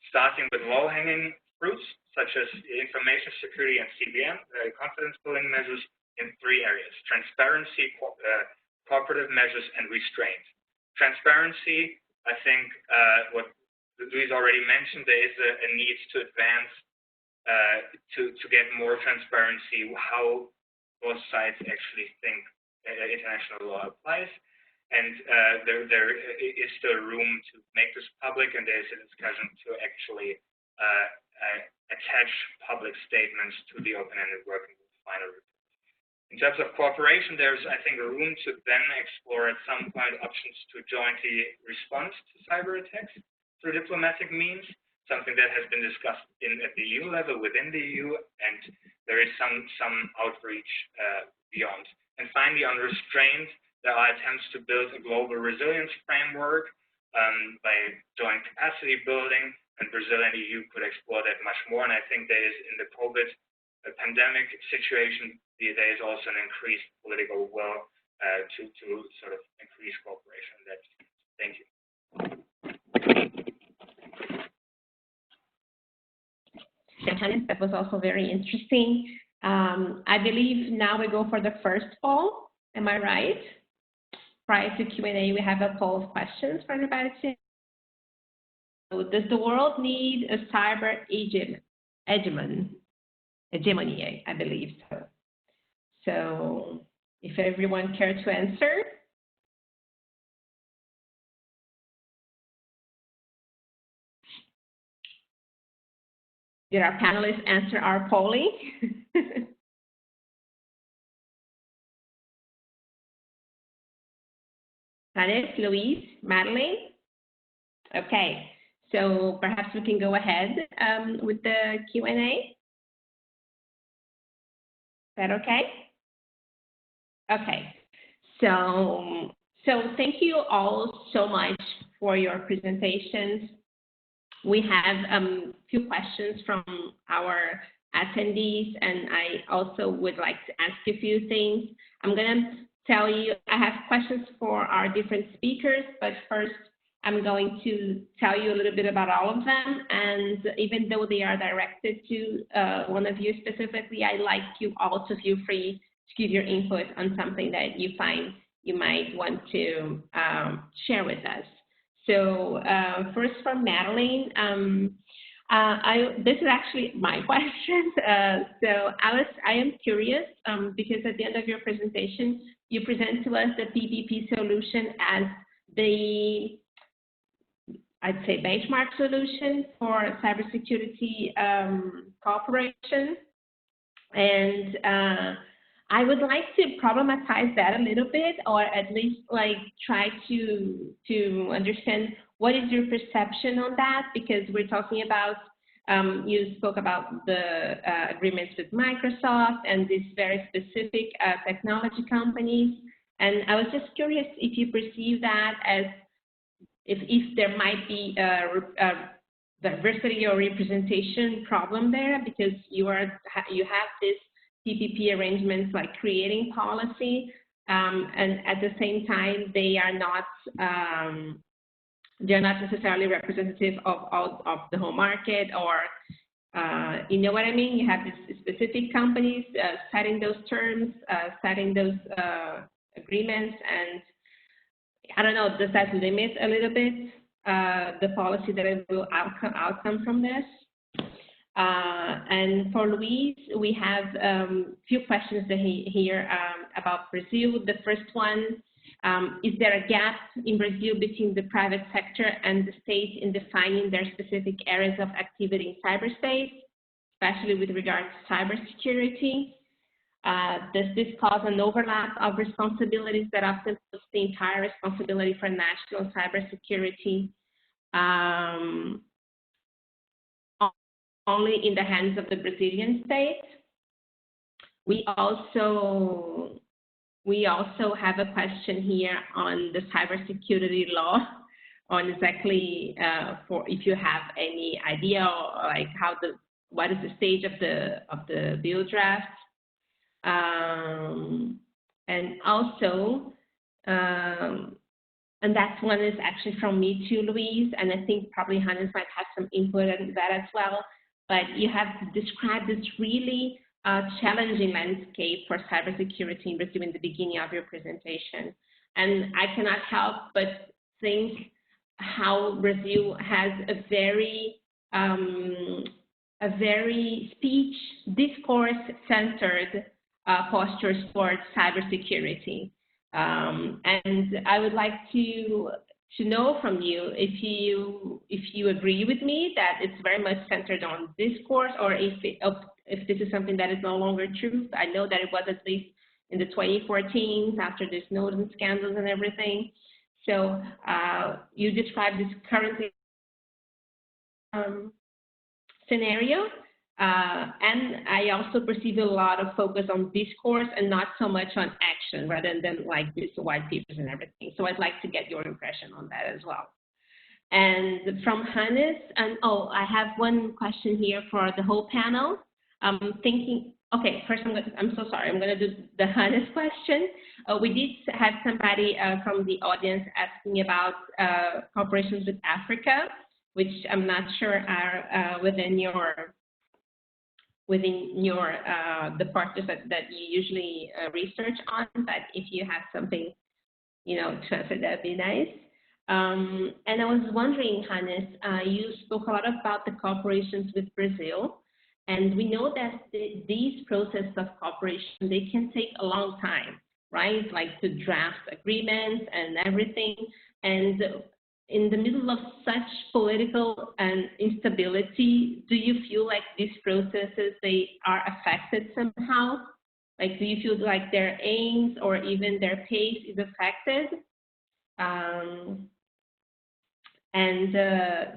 starting with low-hanging fruits such as information security and CBM, confidence building measures in 3 areas: transparency, cooperative measures, and restraint. Transparency, I think what Louise already mentioned, there is a need to advance to get more transparency how both sides actually think international law applies. And there is still room to make this public, and there's a discussion to actually attach public statements to the open-ended working group final report. In terms of cooperation, there's, I think, a room to then explore at some point options to jointly respond to cyber attacks through diplomatic means, something that has been discussed at the EU level within the EU, and there is some outreach beyond. And finally, on restraint, there are attempts to build a global resilience framework by joint capacity building, and Brazil and the EU could explore that much more. And I think there is, in the COVID pandemic situation, there is also an increased political will to sort of increase cooperation. Thank you. Hannes, that was also very interesting. I believe now we go for the first poll. Am I right? Prior to Q&A, we have a poll of questions for everybody. So does the world need a cyber hegemony, I believe so. So if everyone cares to answer. Did our panelists answer our polling? Hannes, Louise, Madeleine? Okay, so perhaps we can go ahead with the Q&A. Is that okay? Okay, so thank you all so much for your presentations. We have a few questions from our attendees, and I also would like to ask a few things. I'm going to tell you, I have questions for our different speakers, but first I'm going to tell you a little bit about all of them. And even though they are directed to one of you specifically, I'd like you all to feel free to give your input on something that you find you might want to share with us. So first from Madeleine, this is actually my question. So I am curious because at the end of your presentation, you present to us the PPP solution as the, I'd say, benchmark solution for cybersecurity cooperation. And I would like to problematize that a little bit, or at least like try to understand what is your perception on that, because we're talking about You spoke about the agreements with Microsoft and these very specific technology companies. And I was just curious if you perceive that as if there might be a diversity or representation problem there, because you have this PPP arrangements like creating policy, and at the same time they are not they're not necessarily representative of the whole market, or you know what I mean? You have these specific companies setting those terms, setting those agreements, and I don't know, does that limit a little bit the policy that it will outcome from this? And for Louise, we have a few questions here about Brazil. The first one, is there a gap in Brazil between the private sector and the state in defining their specific areas of activity in cyberspace, especially with regard to cybersecurity? Does this cause an overlap of responsibilities that often puts the entire responsibility for national cybersecurity only in the hands of the Brazilian state? We also have a question here on the cybersecurity law, on exactly if you have any idea, or like what is the stage of the bill draft, and also, and that one is actually from me too, Louise, and I think probably Hannes might have some input on that as well. But you have described this really challenging landscape for cybersecurity in Brazil in the beginning of your presentation. And I cannot help but think how Brazil has a very speech, discourse-centered posture towards cybersecurity. And I would like to know from you if you agree with me that it's very much centered on discourse, or if this is something that is no longer true. I know that it was at least in the 2014s after the Snowden scandals and everything. So you described this currently scenario, and I also perceive a lot of focus on discourse and not so much on action, rather than like these white papers and everything. So I'd like to get your impression on that as well. And from Hannes, and oh, I have one question here for the whole panel. I'm thinking, okay, first I'm so sorry, I'm going to do the Hannes question. We did have somebody from the audience asking about cooperations with Africa, which I'm not sure are within your the partners that you usually research on, but if you have something, you know, to answer, that'd be nice. And I was wondering, Hannes, you spoke a lot about the cooperations with Brazil, and we know that these processes of cooperation, they can take a long time, right? Like to draft agreements and everything. And in the middle of such political and instability, do you feel like these processes, they are affected somehow? Like, do you feel like their aims or even their pace is affected?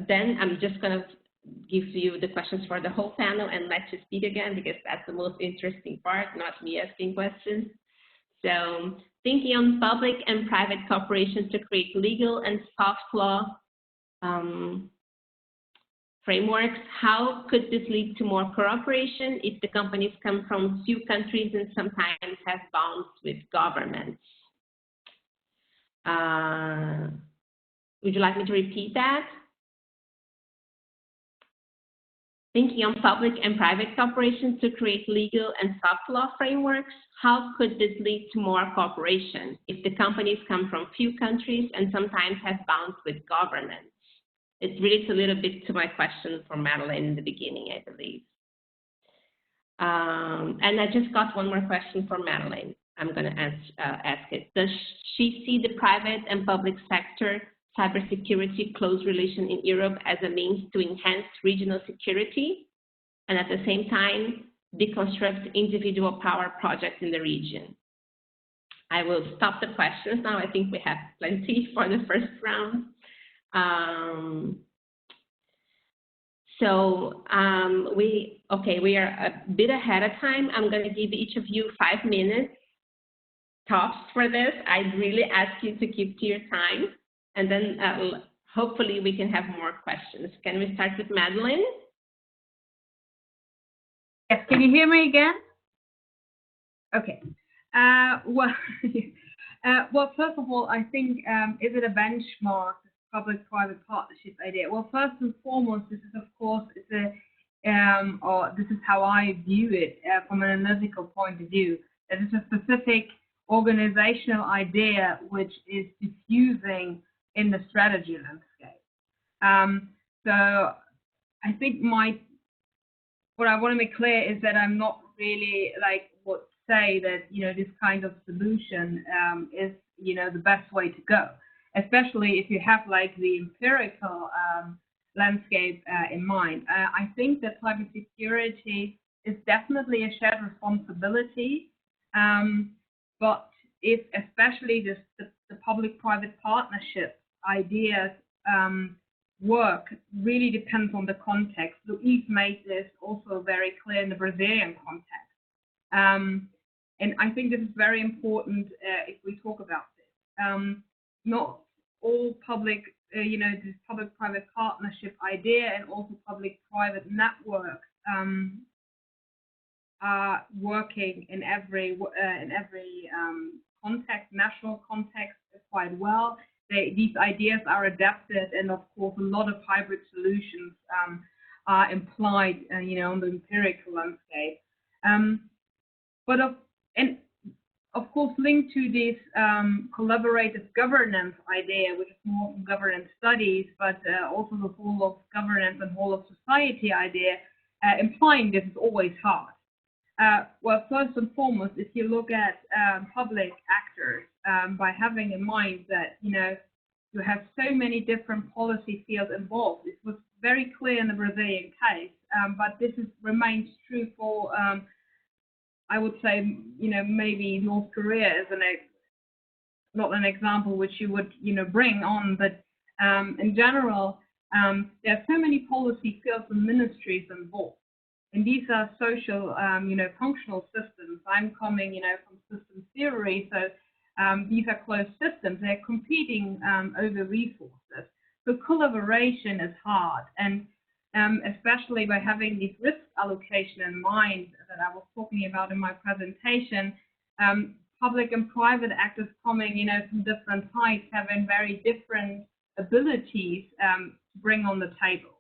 Then I'm just going to give you the questions for the whole panel and let you speak again, because that's the most interesting part, not me asking questions. So, thinking on public and private cooperations to create legal and soft law frameworks, how could this lead to more cooperation if the companies come from few countries and sometimes have bonds with governments? Would you like me to repeat that? Thinking on public and private cooperations to create legal and soft law frameworks, how could this lead to more cooperation if the companies come from few countries and sometimes have bonds with governments? It relates a little bit to my question for Madeleine in the beginning, I believe. And I just got one more question for Madeleine. I'm going to ask it. Does she see the private and public sector cybersecurity close relation in Europe as a means to enhance regional security and at the same time deconstruct individual power projects in the region? I will stop the questions now. I think we have plenty for the first round. So we are a bit ahead of time. I'm going to give each of you 5 minutes tops for this. I'd really ask you to keep to your time, and then hopefully we can have more questions. Can we start with Madeleine? Yes, can you hear me again? Okay. Well, well, first of all, I think, is it a benchmark, this public-private partnership idea? Well, first and foremost, this is, of course, it's a, or this is how I view it from an analytical point of view. It is a specific organizational idea which is diffusing in the strategy landscape. So I think what I want to make clear is that I'm not really would say that, you know, this kind of solution is, you know, the best way to go, especially if you have like the empirical landscape in mind. I think that cybersecurity is definitely a shared responsibility, but if especially the public-private partnership ideas work really depends on the context. Louise made this also very clear in the Brazilian context. And I think this is very important if we talk about this. Not all public, you know, this public-private partnership idea and also public-private networks are working in every context, national context quite well. These ideas are adapted, and of course, a lot of hybrid solutions are implied, you know, on the empirical landscape. But of course, linked to this collaborative governance idea, which is more from governance studies, but also the whole of governance and whole of society idea, implying this is always hard. Well, first and foremost, if you look at public actors, by having in mind that, you know, you have so many different policy fields involved. It was very clear in the Brazilian case, but this remains true for, I would say, you know, maybe North Korea is not an example which you would, you know, bring on, but in general, there are so many policy fields and ministries involved. And these are social, you know, functional systems. I'm coming, you know, from systems theory, so these are closed systems. They're competing over resources. So collaboration is hard, and especially by having this risk allocation in mind that I was talking about in my presentation, public and private actors coming, you know, from different sides, having very different abilities to bring on the table.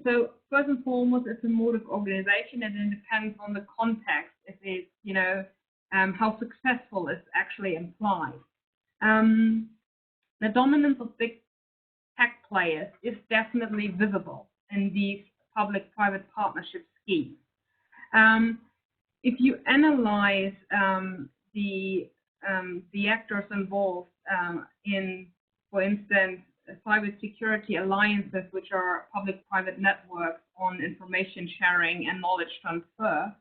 So first and foremost, it's a mode of organization, and it depends on the context. If it's, you know, how successful it's actually implied. The dominance of big tech players is definitely visible in these public-private partnership schemes. If you analyze the actors involved in, for instance, cybersecurity alliances, which are public-private networks on information sharing and knowledge transfer,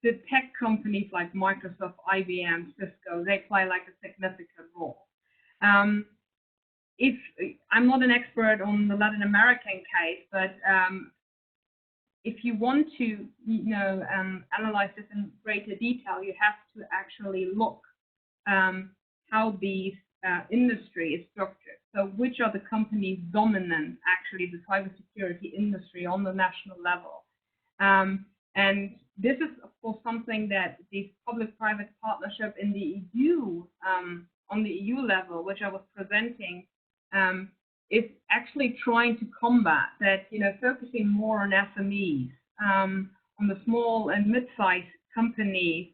the tech companies like Microsoft, IBM, Cisco, they play like a significant role. If I'm not an expert on the Latin American case, but if you want to, you know, analyze this in greater detail, you have to actually look how these industry is structured. So which are the companies dominant, actually, the cybersecurity industry on the national level? And this is, of course, something that the public-private partnership in the EU, on the EU level, which I was presenting, is actually trying to combat that, you know, focusing more on SMEs, on the small and mid-sized companies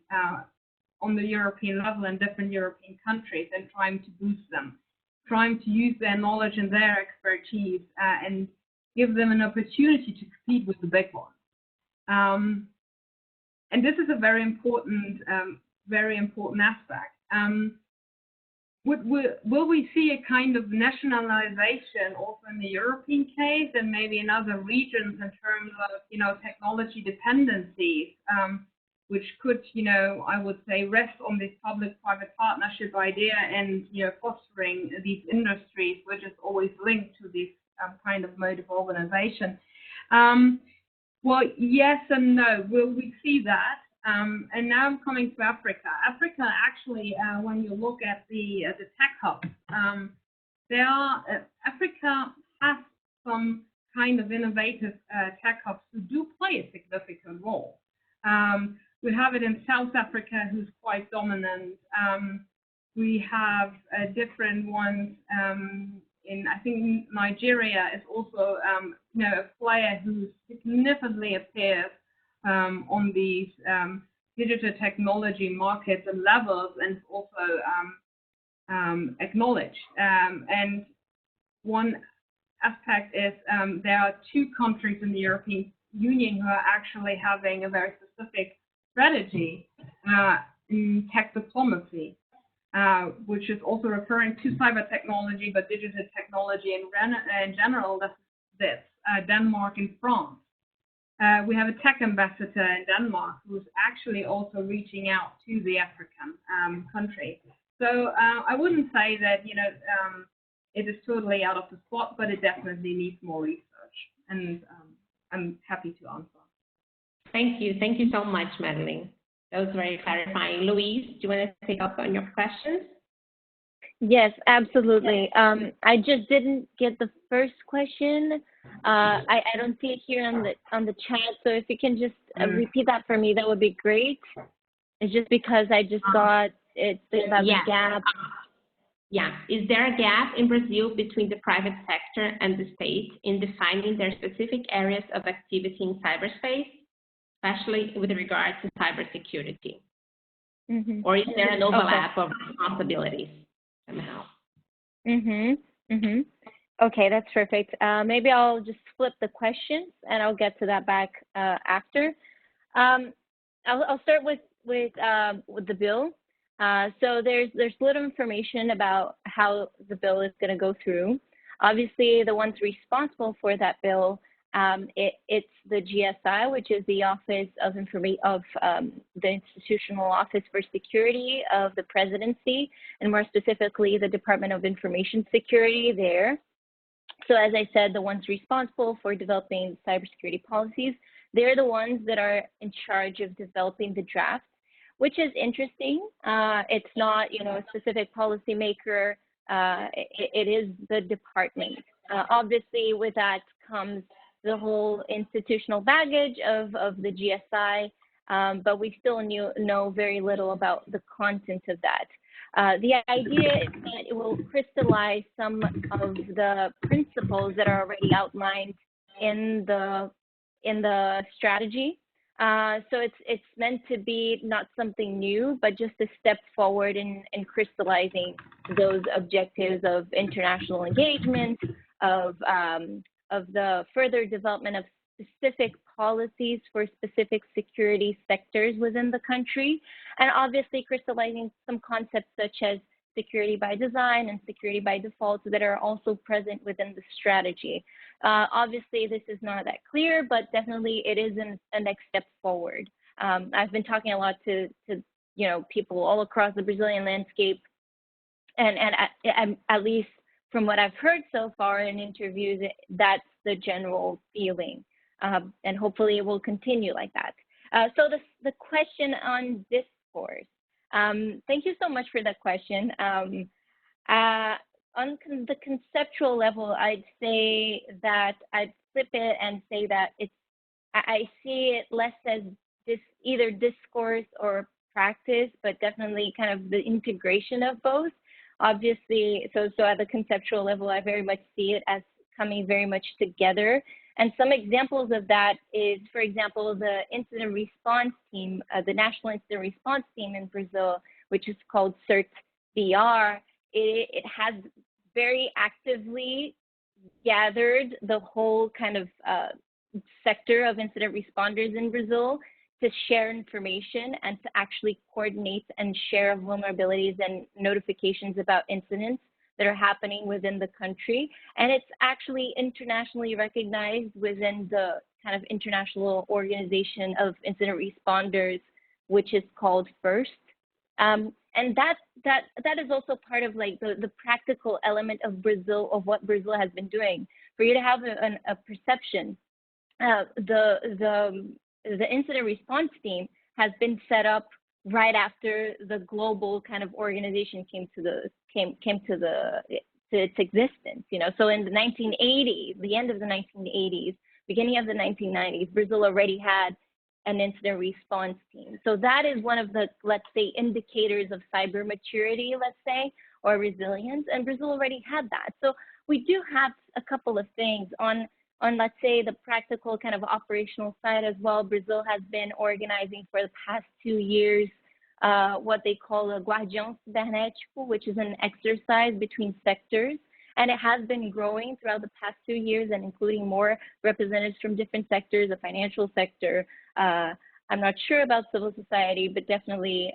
on the European level in different European countries, and trying to boost them, trying to use their knowledge and their expertise and give them an opportunity to compete with the big ones. And this is a very important aspect. Will we see a kind of nationalization also in the European case and maybe in other regions in terms of, you know, technology dependencies, which could, you know, I would say rest on this public-private partnership idea and, you know, fostering these industries, which is always linked to these kind of mode of organization. Well, yes and no. Will we see that? And now I'm coming to Africa. Africa, actually, when you look at the tech hubs, Africa has some kind of innovative tech hubs who do play a significant role. We have it in South Africa, who's quite dominant. We have different ones I think Nigeria is also a player who significantly appears on these digital technology markets and levels, and also acknowledged. And one aspect is there are 2 countries in the European Union who are actually having a very specific strategy in tech diplomacy, which is also referring to cyber technology, but digital technology in general. That's Denmark and France. We have a tech ambassador in Denmark who's actually also reaching out to the African country. So I wouldn't say that it is totally out of the spot, but it definitely needs more research, and I'm happy to answer. Thank you so much, Madeleine. That was very clarifying. Louise, do you want to take up on your questions? Yes, absolutely. I just didn't get the first question. I don't see it here on the chat, so if you can just repeat that for me, that would be great. It's just because I just got it about the gap. Yeah. Is there a gap in Brazil between the private sector and the state in defining their specific areas of activity in cyberspace, especially with regard to cybersecurity? Mm-hmm. Or is there an overlap of responsibilities somehow? Okay, that's perfect. Maybe I'll just flip the questions and I'll get to that back after. I'll start with the bill. So there's little information about how the bill is going to go through. Obviously, the ones responsible for that bill, it's the GSI, which is the Office of the Institutional Office for Security of the Presidency, and more specifically, the Department of Information Security there. So as I said, the ones responsible for developing cybersecurity policies, they're the ones that are in charge of developing the draft, which is interesting. It's not, a specific policymaker. It is the department. Obviously, with that comes the whole institutional baggage of the GSI, but we still know very little about the content of that. The idea is that it will crystallize some of the principles that are already outlined in the strategy. So it's meant to be not something new, but just a step forward in crystallizing those objectives of international engagement, of the further development of specific policies for specific security sectors within the country, and obviously crystallizing some concepts such as security by design and security by default that are also present within the strategy. Obviously, this is not that clear, but definitely it is a next step forward. I've been talking a lot to people all across the Brazilian landscape, and at least from what I've heard so far in interviews, that's the general feeling, and hopefully it will continue like that. So the question on discourse. Thank you so much for that question. On the conceptual level, I'd say that I'd flip it and say that I see it less as either discourse or practice, but definitely kind of the integration of both. Obviously, so at the conceptual level, I very much see it as coming very much together. And some examples of that is, for example, the incident response team, the National Incident Response Team in Brazil, which is called CERT-BR. It has very actively gathered the whole kind of sector of incident responders in Brazil to share information and to actually coordinate and share vulnerabilities and notifications about incidents that are happening within the country. And it's actually internationally recognized within the kind of international organization of incident responders, which is called FIRST. And that is also part of like the practical element of Brazil, of what Brazil has been doing. for you to have a perception, the incident response team has been set up right after the global kind of organization came to its existence. You know, so in the 1980s, the end of the 1980s, beginning of the 1990s, Brazil already had an incident response team. So that is one of the, let's say, indicators of cyber maturity, let's say, or resilience, and Brazil already had that. So we do have a couple of things on let's say, the practical kind of operational side as well. Brazil has been organizing for the past 2 years what they call a Guardião Cibernético, which is an exercise between sectors. And it has been growing throughout the past 2 years and including more representatives from different sectors, the financial sector. I'm not sure about civil society, but definitely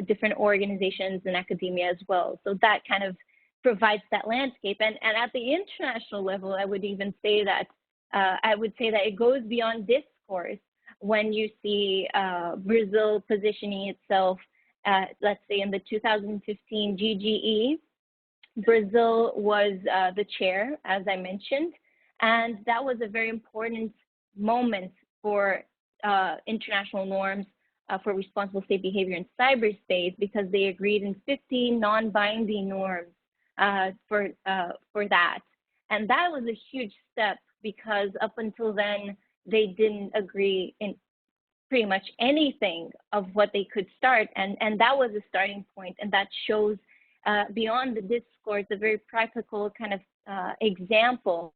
different organizations and academia as well. So that kind of provides that landscape. And at the international level, I would even say that, it goes beyond discourse when you see Brazil positioning itself, let's say in the 2015 GGE, Brazil was the chair, as I mentioned, and that was a very important moment for international norms for responsible state behavior in cyberspace, because they agreed in 50 non-binding norms for that. And that was a huge step, because up until then, they didn't agree in pretty much anything of what they could start. And that was a starting point. And that shows beyond the discourse, a very practical kind of example.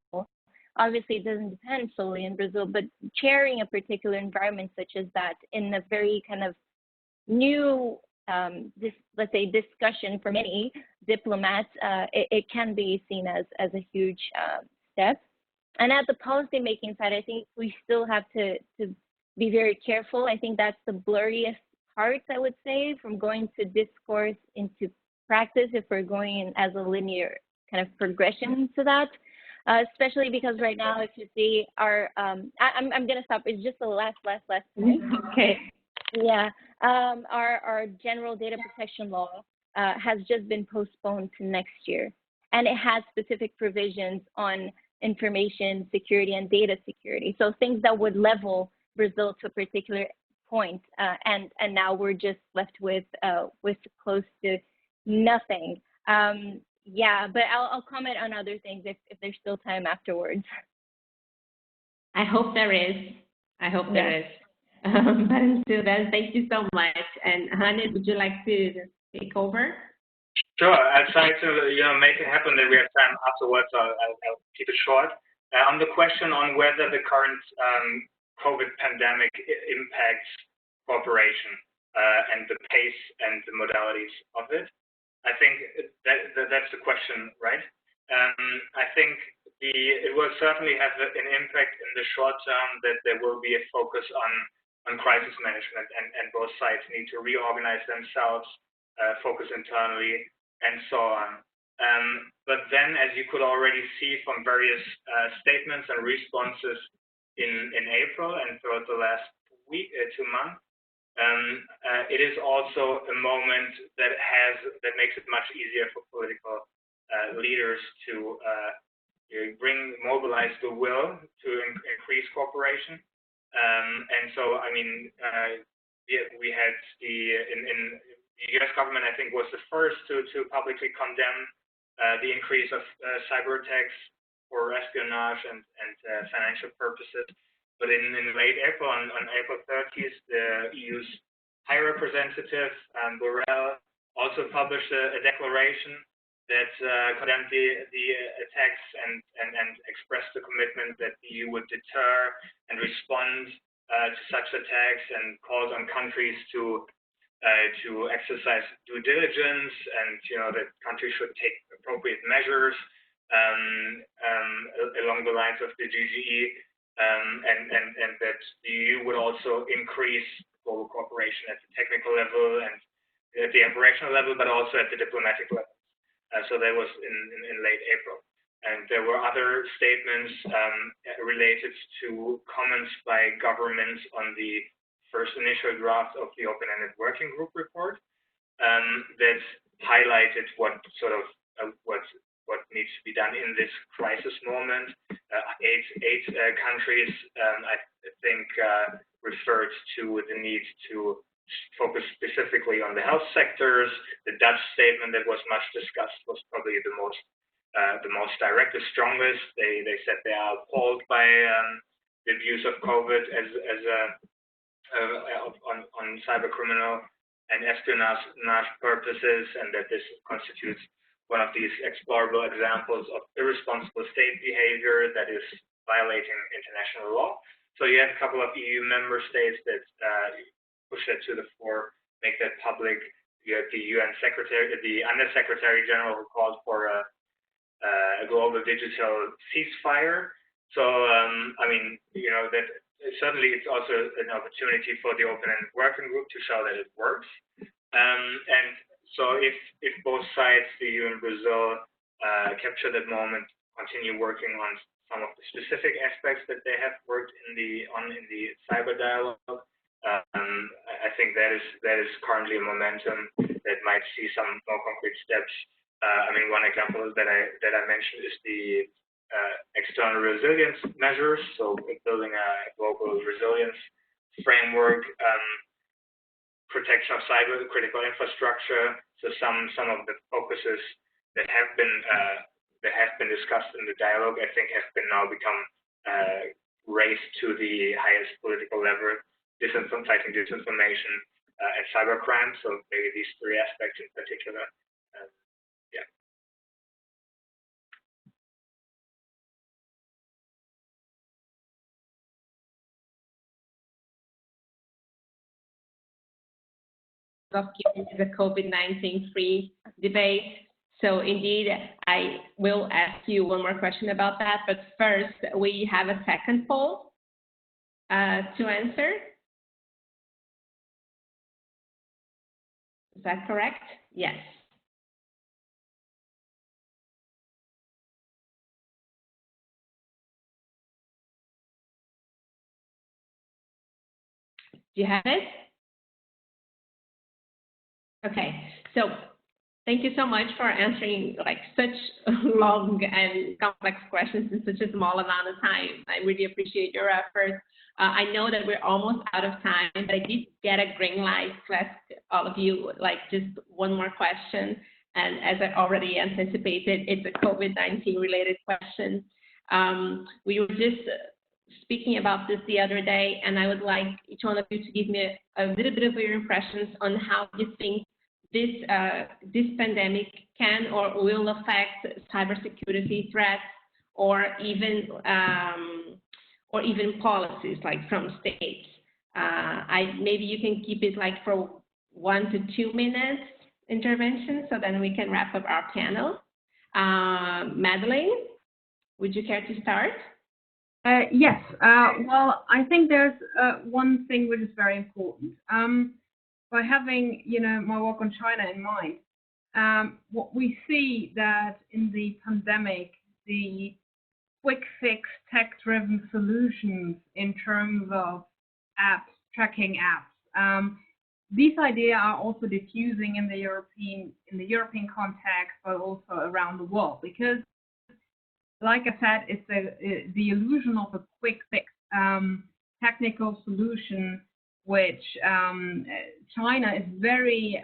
Obviously, it doesn't depend solely in Brazil, but chairing a particular environment such as that in a very kind of new, let's say, discussion for many diplomats, it can be seen as a huge step. And at the policymaking side, I think we still have to be very careful. I think that's the blurriest part, I would say, from going to discourse into practice, if we're going in as a linear kind of progression to that. Especially because right now, if you see our, I'm going to stop. It's just the last point. Okay. Yeah. Our general data protection law has just been postponed to next year. And it has specific provisions on information security and data security. So things that would level Brazil to a particular point. And now we're just left with close to nothing. Yeah, but I'll comment on other things if there's still time afterwards. I hope there is. There is. But until then, thank you so much. And Hannes, would you like to take over? Sure. I'll try to make it happen that we have time afterwards. I'll keep it short. On the question on whether the current COVID pandemic impacts cooperation and the pace and the modalities of it, I think that's the question, right? I think it will certainly have an impact in the short term, that there will be a focus on crisis management, and both sides need to reorganize themselves, focus internally, and so on. But then, as you could already see from various statements and responses in April and throughout the last 2 months, it is also a moment that makes it much easier for political leaders to mobilize the will to increase cooperation. And so, I mean, we had the U.S. government, I think, was the first to publicly condemn the increase of cyber attacks for espionage and financial purposes. But in late April, on April 30th, the EU's High Representative, Borrell, also published a declaration that condemned the attacks and expressed the commitment that the EU would deter and respond to such attacks, and called on countries to exercise due diligence, and that countries should take appropriate measures along the lines of the GGE. And that the EU would also increase global cooperation at the technical level and at the operational level, but also at the diplomatic level. So that was in late April. And there were other statements related to comments by governments on the first initial draft of the Open-Ended Working Group report that highlighted what what needs to be done in this crisis moment. Eight countries, I think, referred to the need to focus specifically on the health sectors. The Dutch statement that was much discussed was probably the most direct, the strongest. They said they are appalled by the abuse of COVID on cyber criminal and espionage purposes, and that this constitutes one of these explorable examples of irresponsible state behavior that is violating international law. So you have a couple of EU member states that push that to the fore, make that public. You have the UN Secretary, the Under-Secretary General, who called for a global digital ceasefire. So, I mean, you know, that certainly it's also an opportunity for the open-ended working group to show that it works. And so if both sides, the EU and Brazil, capture that moment, continue working on some of the specific aspects that they have worked in the cyber dialogue, I think that is currently a momentum that might see some more concrete steps. I mean, one example that I mentioned is the external resilience measures. So building a global resilience framework, protection of cyber critical infrastructure. So some of the focuses that have been discussed in the dialogue, I think, have been now become raised to the highest political level: fighting disinformation and cybercrime. So maybe these three aspects in particular. Yeah. Of keeping the COVID-19 free debate. So indeed, I will ask you one more question about that, but first we have a second poll to answer. Is that correct? Yes. Do you have it? Okay, so thank you so much for answering like such long and complex questions in such a small amount of time. I really appreciate your effort. I know that we're almost out of time, but I did get a green light to ask all of you like just one more question. And as I already anticipated, it's a COVID-19 related question. We were just speaking about this the other day, and I would like each one of you to give me a little bit of your impressions on how you think this pandemic can or will affect cybersecurity threats, or even policies like from states. Maybe you can keep it like for 1 to 2 minutes intervention, so then we can wrap up our panel. Madeleine, would you care to start? Yes. Well, I think there's one thing which is very important. By having, you know, my work on China in mind, what we see that in the pandemic, the quick fix, tech-driven solutions in terms of apps, tracking apps, these ideas are also diffusing in the European context, but also around the world, because, like I said, it's the illusion of a quick fix technical solution, which China is very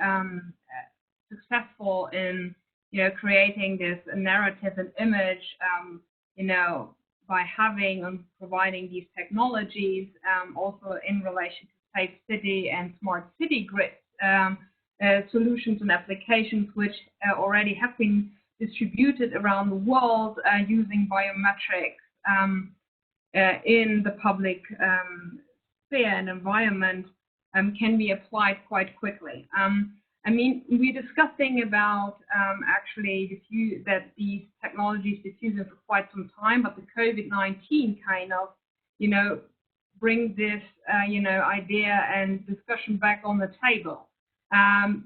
successful in, you know, creating this narrative and image, you know, by having and providing these technologies, also in relation to safe city and smart city grids, solutions and applications which already have been distributed around the world using biometrics in the public sphere and environment, can be applied quite quickly. I mean, we're discussing about actually that these technologies diffusing for quite some time, but the COVID-19 kind of, you know, bring this, you know, idea and discussion back on the table,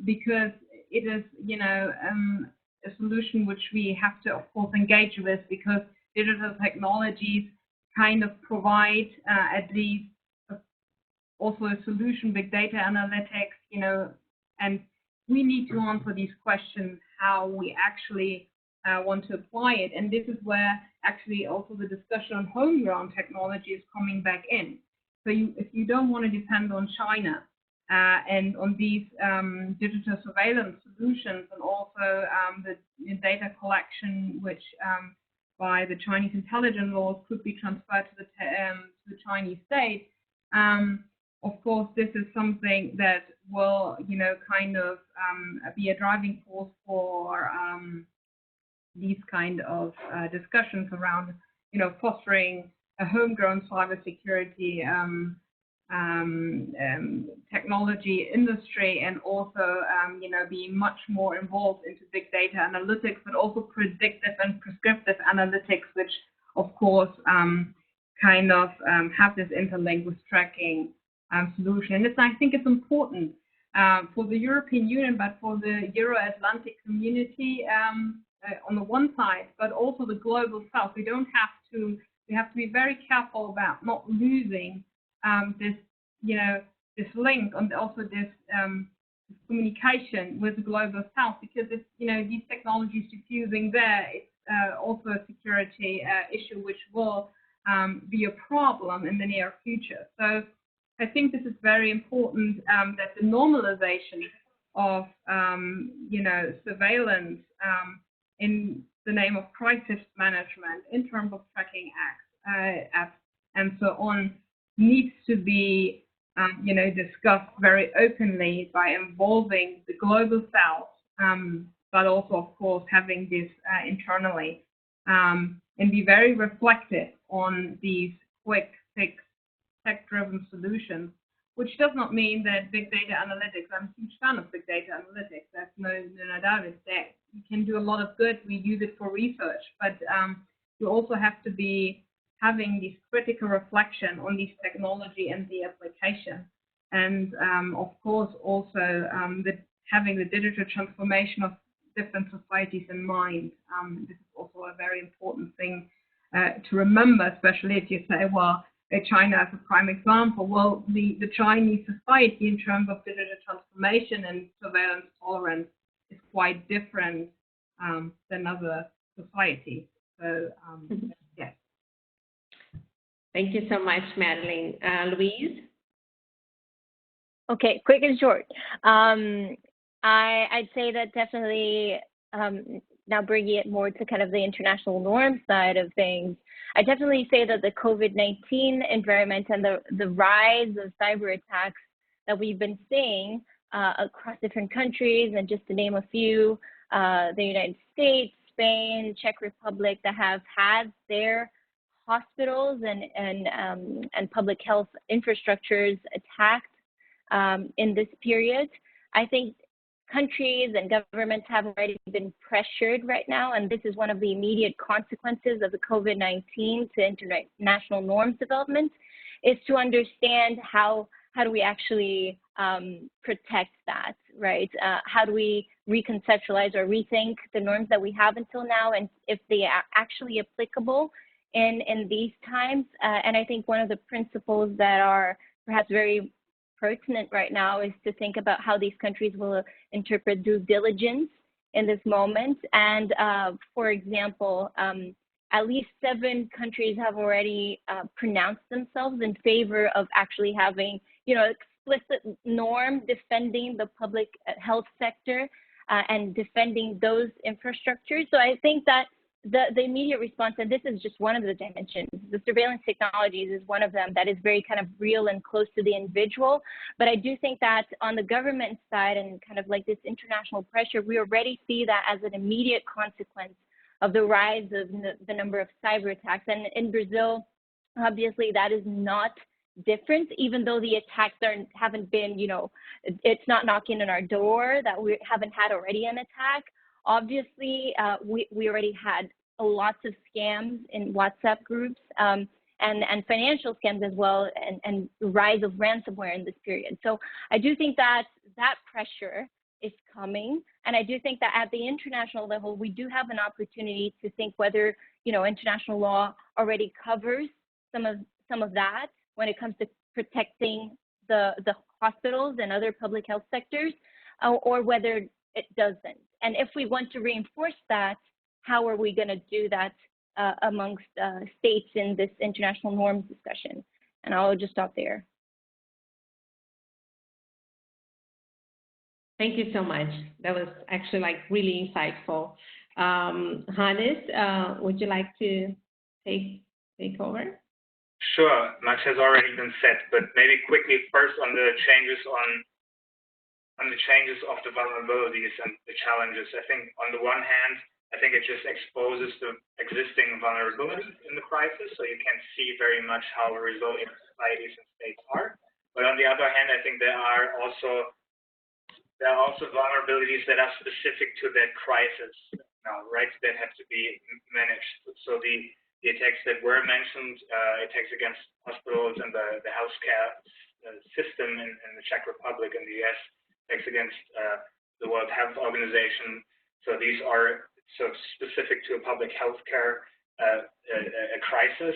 because it is, you know, a solution which we have to, of course, engage with, because digital technologies kind of provide at least also a solution, big data analytics, you know, and we need to answer these questions, how we actually want to apply it. And this is where actually also the discussion on homegrown technology is coming back in. So if you don't want to depend on China and on these digital surveillance solutions, and also the data collection, which by the Chinese intelligence laws could be transferred to the Chinese state, of course, this is something that will, kind of be a driving force for these kind of discussions around, fostering a homegrown cybersecurity technology industry, and also, being much more involved into big data analytics, but also predictive and prescriptive analytics, which, of course, kind of have this interlink with tracking solution. And I think it's important for the European Union, but for the Euro-Atlantic community on the one side, but also the global south. We have to be very careful about not losing this, this link, and also this communication with the global south, because if, these technologies diffusing there, it's also a security issue which will be a problem in the near future. So I think this is very important, that the normalization of, surveillance in the name of crisis management, in terms of tracking apps and so on, needs to be, discussed very openly by involving the global south, but also, of course, having this internally, and be very reflective on these quick fix tech-driven solutions, which does not mean that big data analytics, I'm a huge fan of big data analytics, there's no doubt it's there. You can do a lot of good, we use it for research, but you also have to be having this critical reflection on this technology and the application. And of course, also having the digital transformation of different societies in mind. This is also a very important thing to remember, especially if you say, well, China as a prime example. Well, the Chinese society in terms of digital transformation and surveillance tolerance is quite different than other societies. So, yes. Thank you so much, Madeleine. Louise? Okay, quick and short. I'd say that definitely, now bringing it more to kind of the international norm side of things, I definitely say that the COVID-19 environment and the rise of cyber attacks that we've been seeing across different countries, and just to name a few, the United States, Spain, Czech Republic, that have had their hospitals and public health infrastructures attacked in this period. I think countries and governments have already been pressured right now, and this is one of the immediate consequences of the COVID-19 to international norms development, is to understand how do we actually protect that, right? How do we reconceptualize or rethink the norms that we have until now, and if they are actually applicable in these times. And I think one of the principles that are perhaps very pertinent right now is to think about how these countries will interpret due diligence in this moment. And for example, at least 7 countries have already pronounced themselves in favor of actually having, explicit norm defending the public health sector and defending those infrastructures. So I think that the immediate response, and this is just one of the dimensions, the surveillance technologies is one of them that is very kind of real and close to the individual. But I do think that on the government side and kind of like this international pressure, we already see that as an immediate consequence of the rise of the number of cyber attacks. And in Brazil, obviously that is not different, even though the attacks haven't been, it's not knocking on our door that we haven't had already an attack. Obviously, we already had lots of scams in WhatsApp groups and financial scams as well, and the rise of ransomware in this period. So I do think that that pressure is coming, and I do think that at the international level, we do have an opportunity to think whether international law already covers some of that when it comes to protecting the hospitals and other public health sectors, or whether it doesn't. And if we want to reinforce that, how are we going to do that amongst states in this international norms discussion. And I'll just stop there. Thank you so much. That was actually like really insightful. Hannes, would you like to take over? Sure, much has already been said, but maybe quickly first on the changes of the vulnerabilities and the challenges. I think on the one hand, I think it just exposes the existing vulnerabilities in the crisis, so you can see very much how resilient societies and states are. But on the other hand, I think there are also vulnerabilities that are specific to that crisis now, right, that have to be managed. So the attacks that were mentioned, attacks against hospitals and the healthcare system in the Czech Republic and the US, attacks against the World Health Organization. So these are sort of specific to a public healthcare crisis.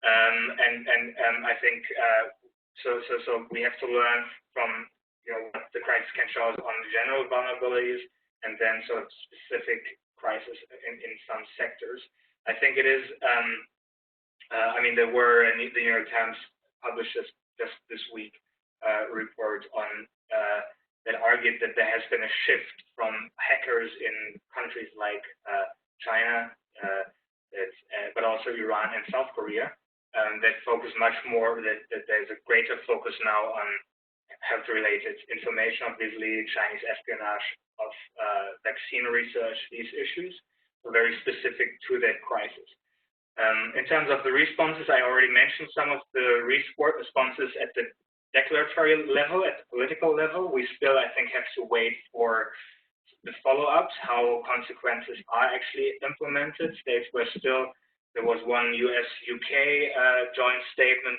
I think so we have to learn from what the crisis can show us on general vulnerabilities and then sort of specific crisis in some sectors. I think it is, I mean, there were, the New York Times published just this week a report on that argued that there has been a shift from hackers in countries like China, but also Iran and South Korea, that focus much more, that there's a greater focus now on health-related information, obviously Chinese espionage of vaccine research, these issues, are very specific to that crisis. In terms of the responses, I already mentioned some of the responses at the declaratory level, at the political level. We still, I think, have to wait for the follow-ups, how consequences are actually implemented. States were still, there was one US-UK joint statement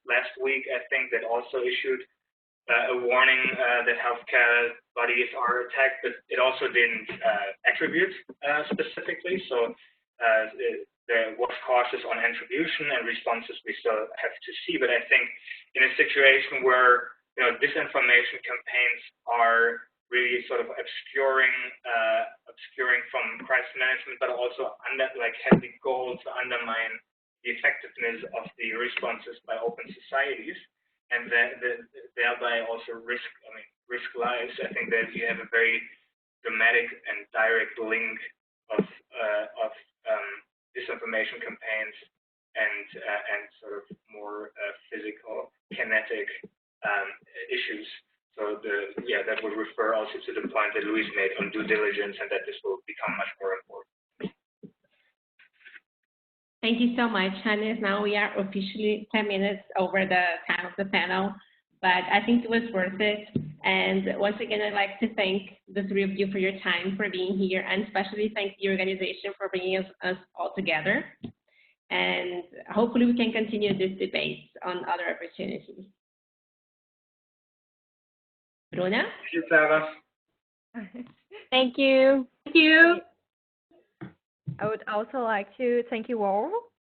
last week, I think, that also issued a warning that healthcare bodies are attacked, but it also didn't attribute specifically. So there was cautious on attribution and responses we still have to see. But I think in a situation where disinformation campaigns are really sort of obscuring from crisis management, but also have the goal to undermine the effectiveness of the responses by open societies, and thereby also risk lives. I think that you have a very dramatic and direct link of disinformation campaigns and sort of more physical, kinetic issues. So that would refer also to the point that Louise made on due diligence, and that this will become much more important. Thank you so much, Hannes. Now we are officially 10 minutes over the time of the panel, but I think it was worth it. And once again, I'd like to thank the three of you for your time, for being here, and especially thank the organization for bringing us all together. And hopefully we can continue this debate on other opportunities. Bruna? Thank you, Clara. Thank you. Thank you. I would also like to thank you all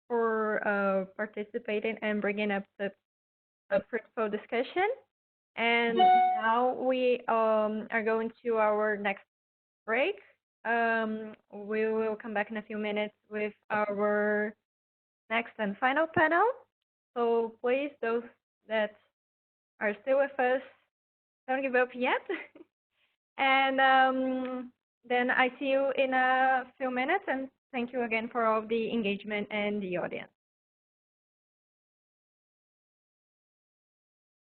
for participating and bringing up the fruitful discussion. And now we are going to our next break. We will come back in a few minutes with our next and final panel. So please, those that are still with us, don't give up yet. And then I see you in a few minutes, and thank you again for all the engagement and the audience.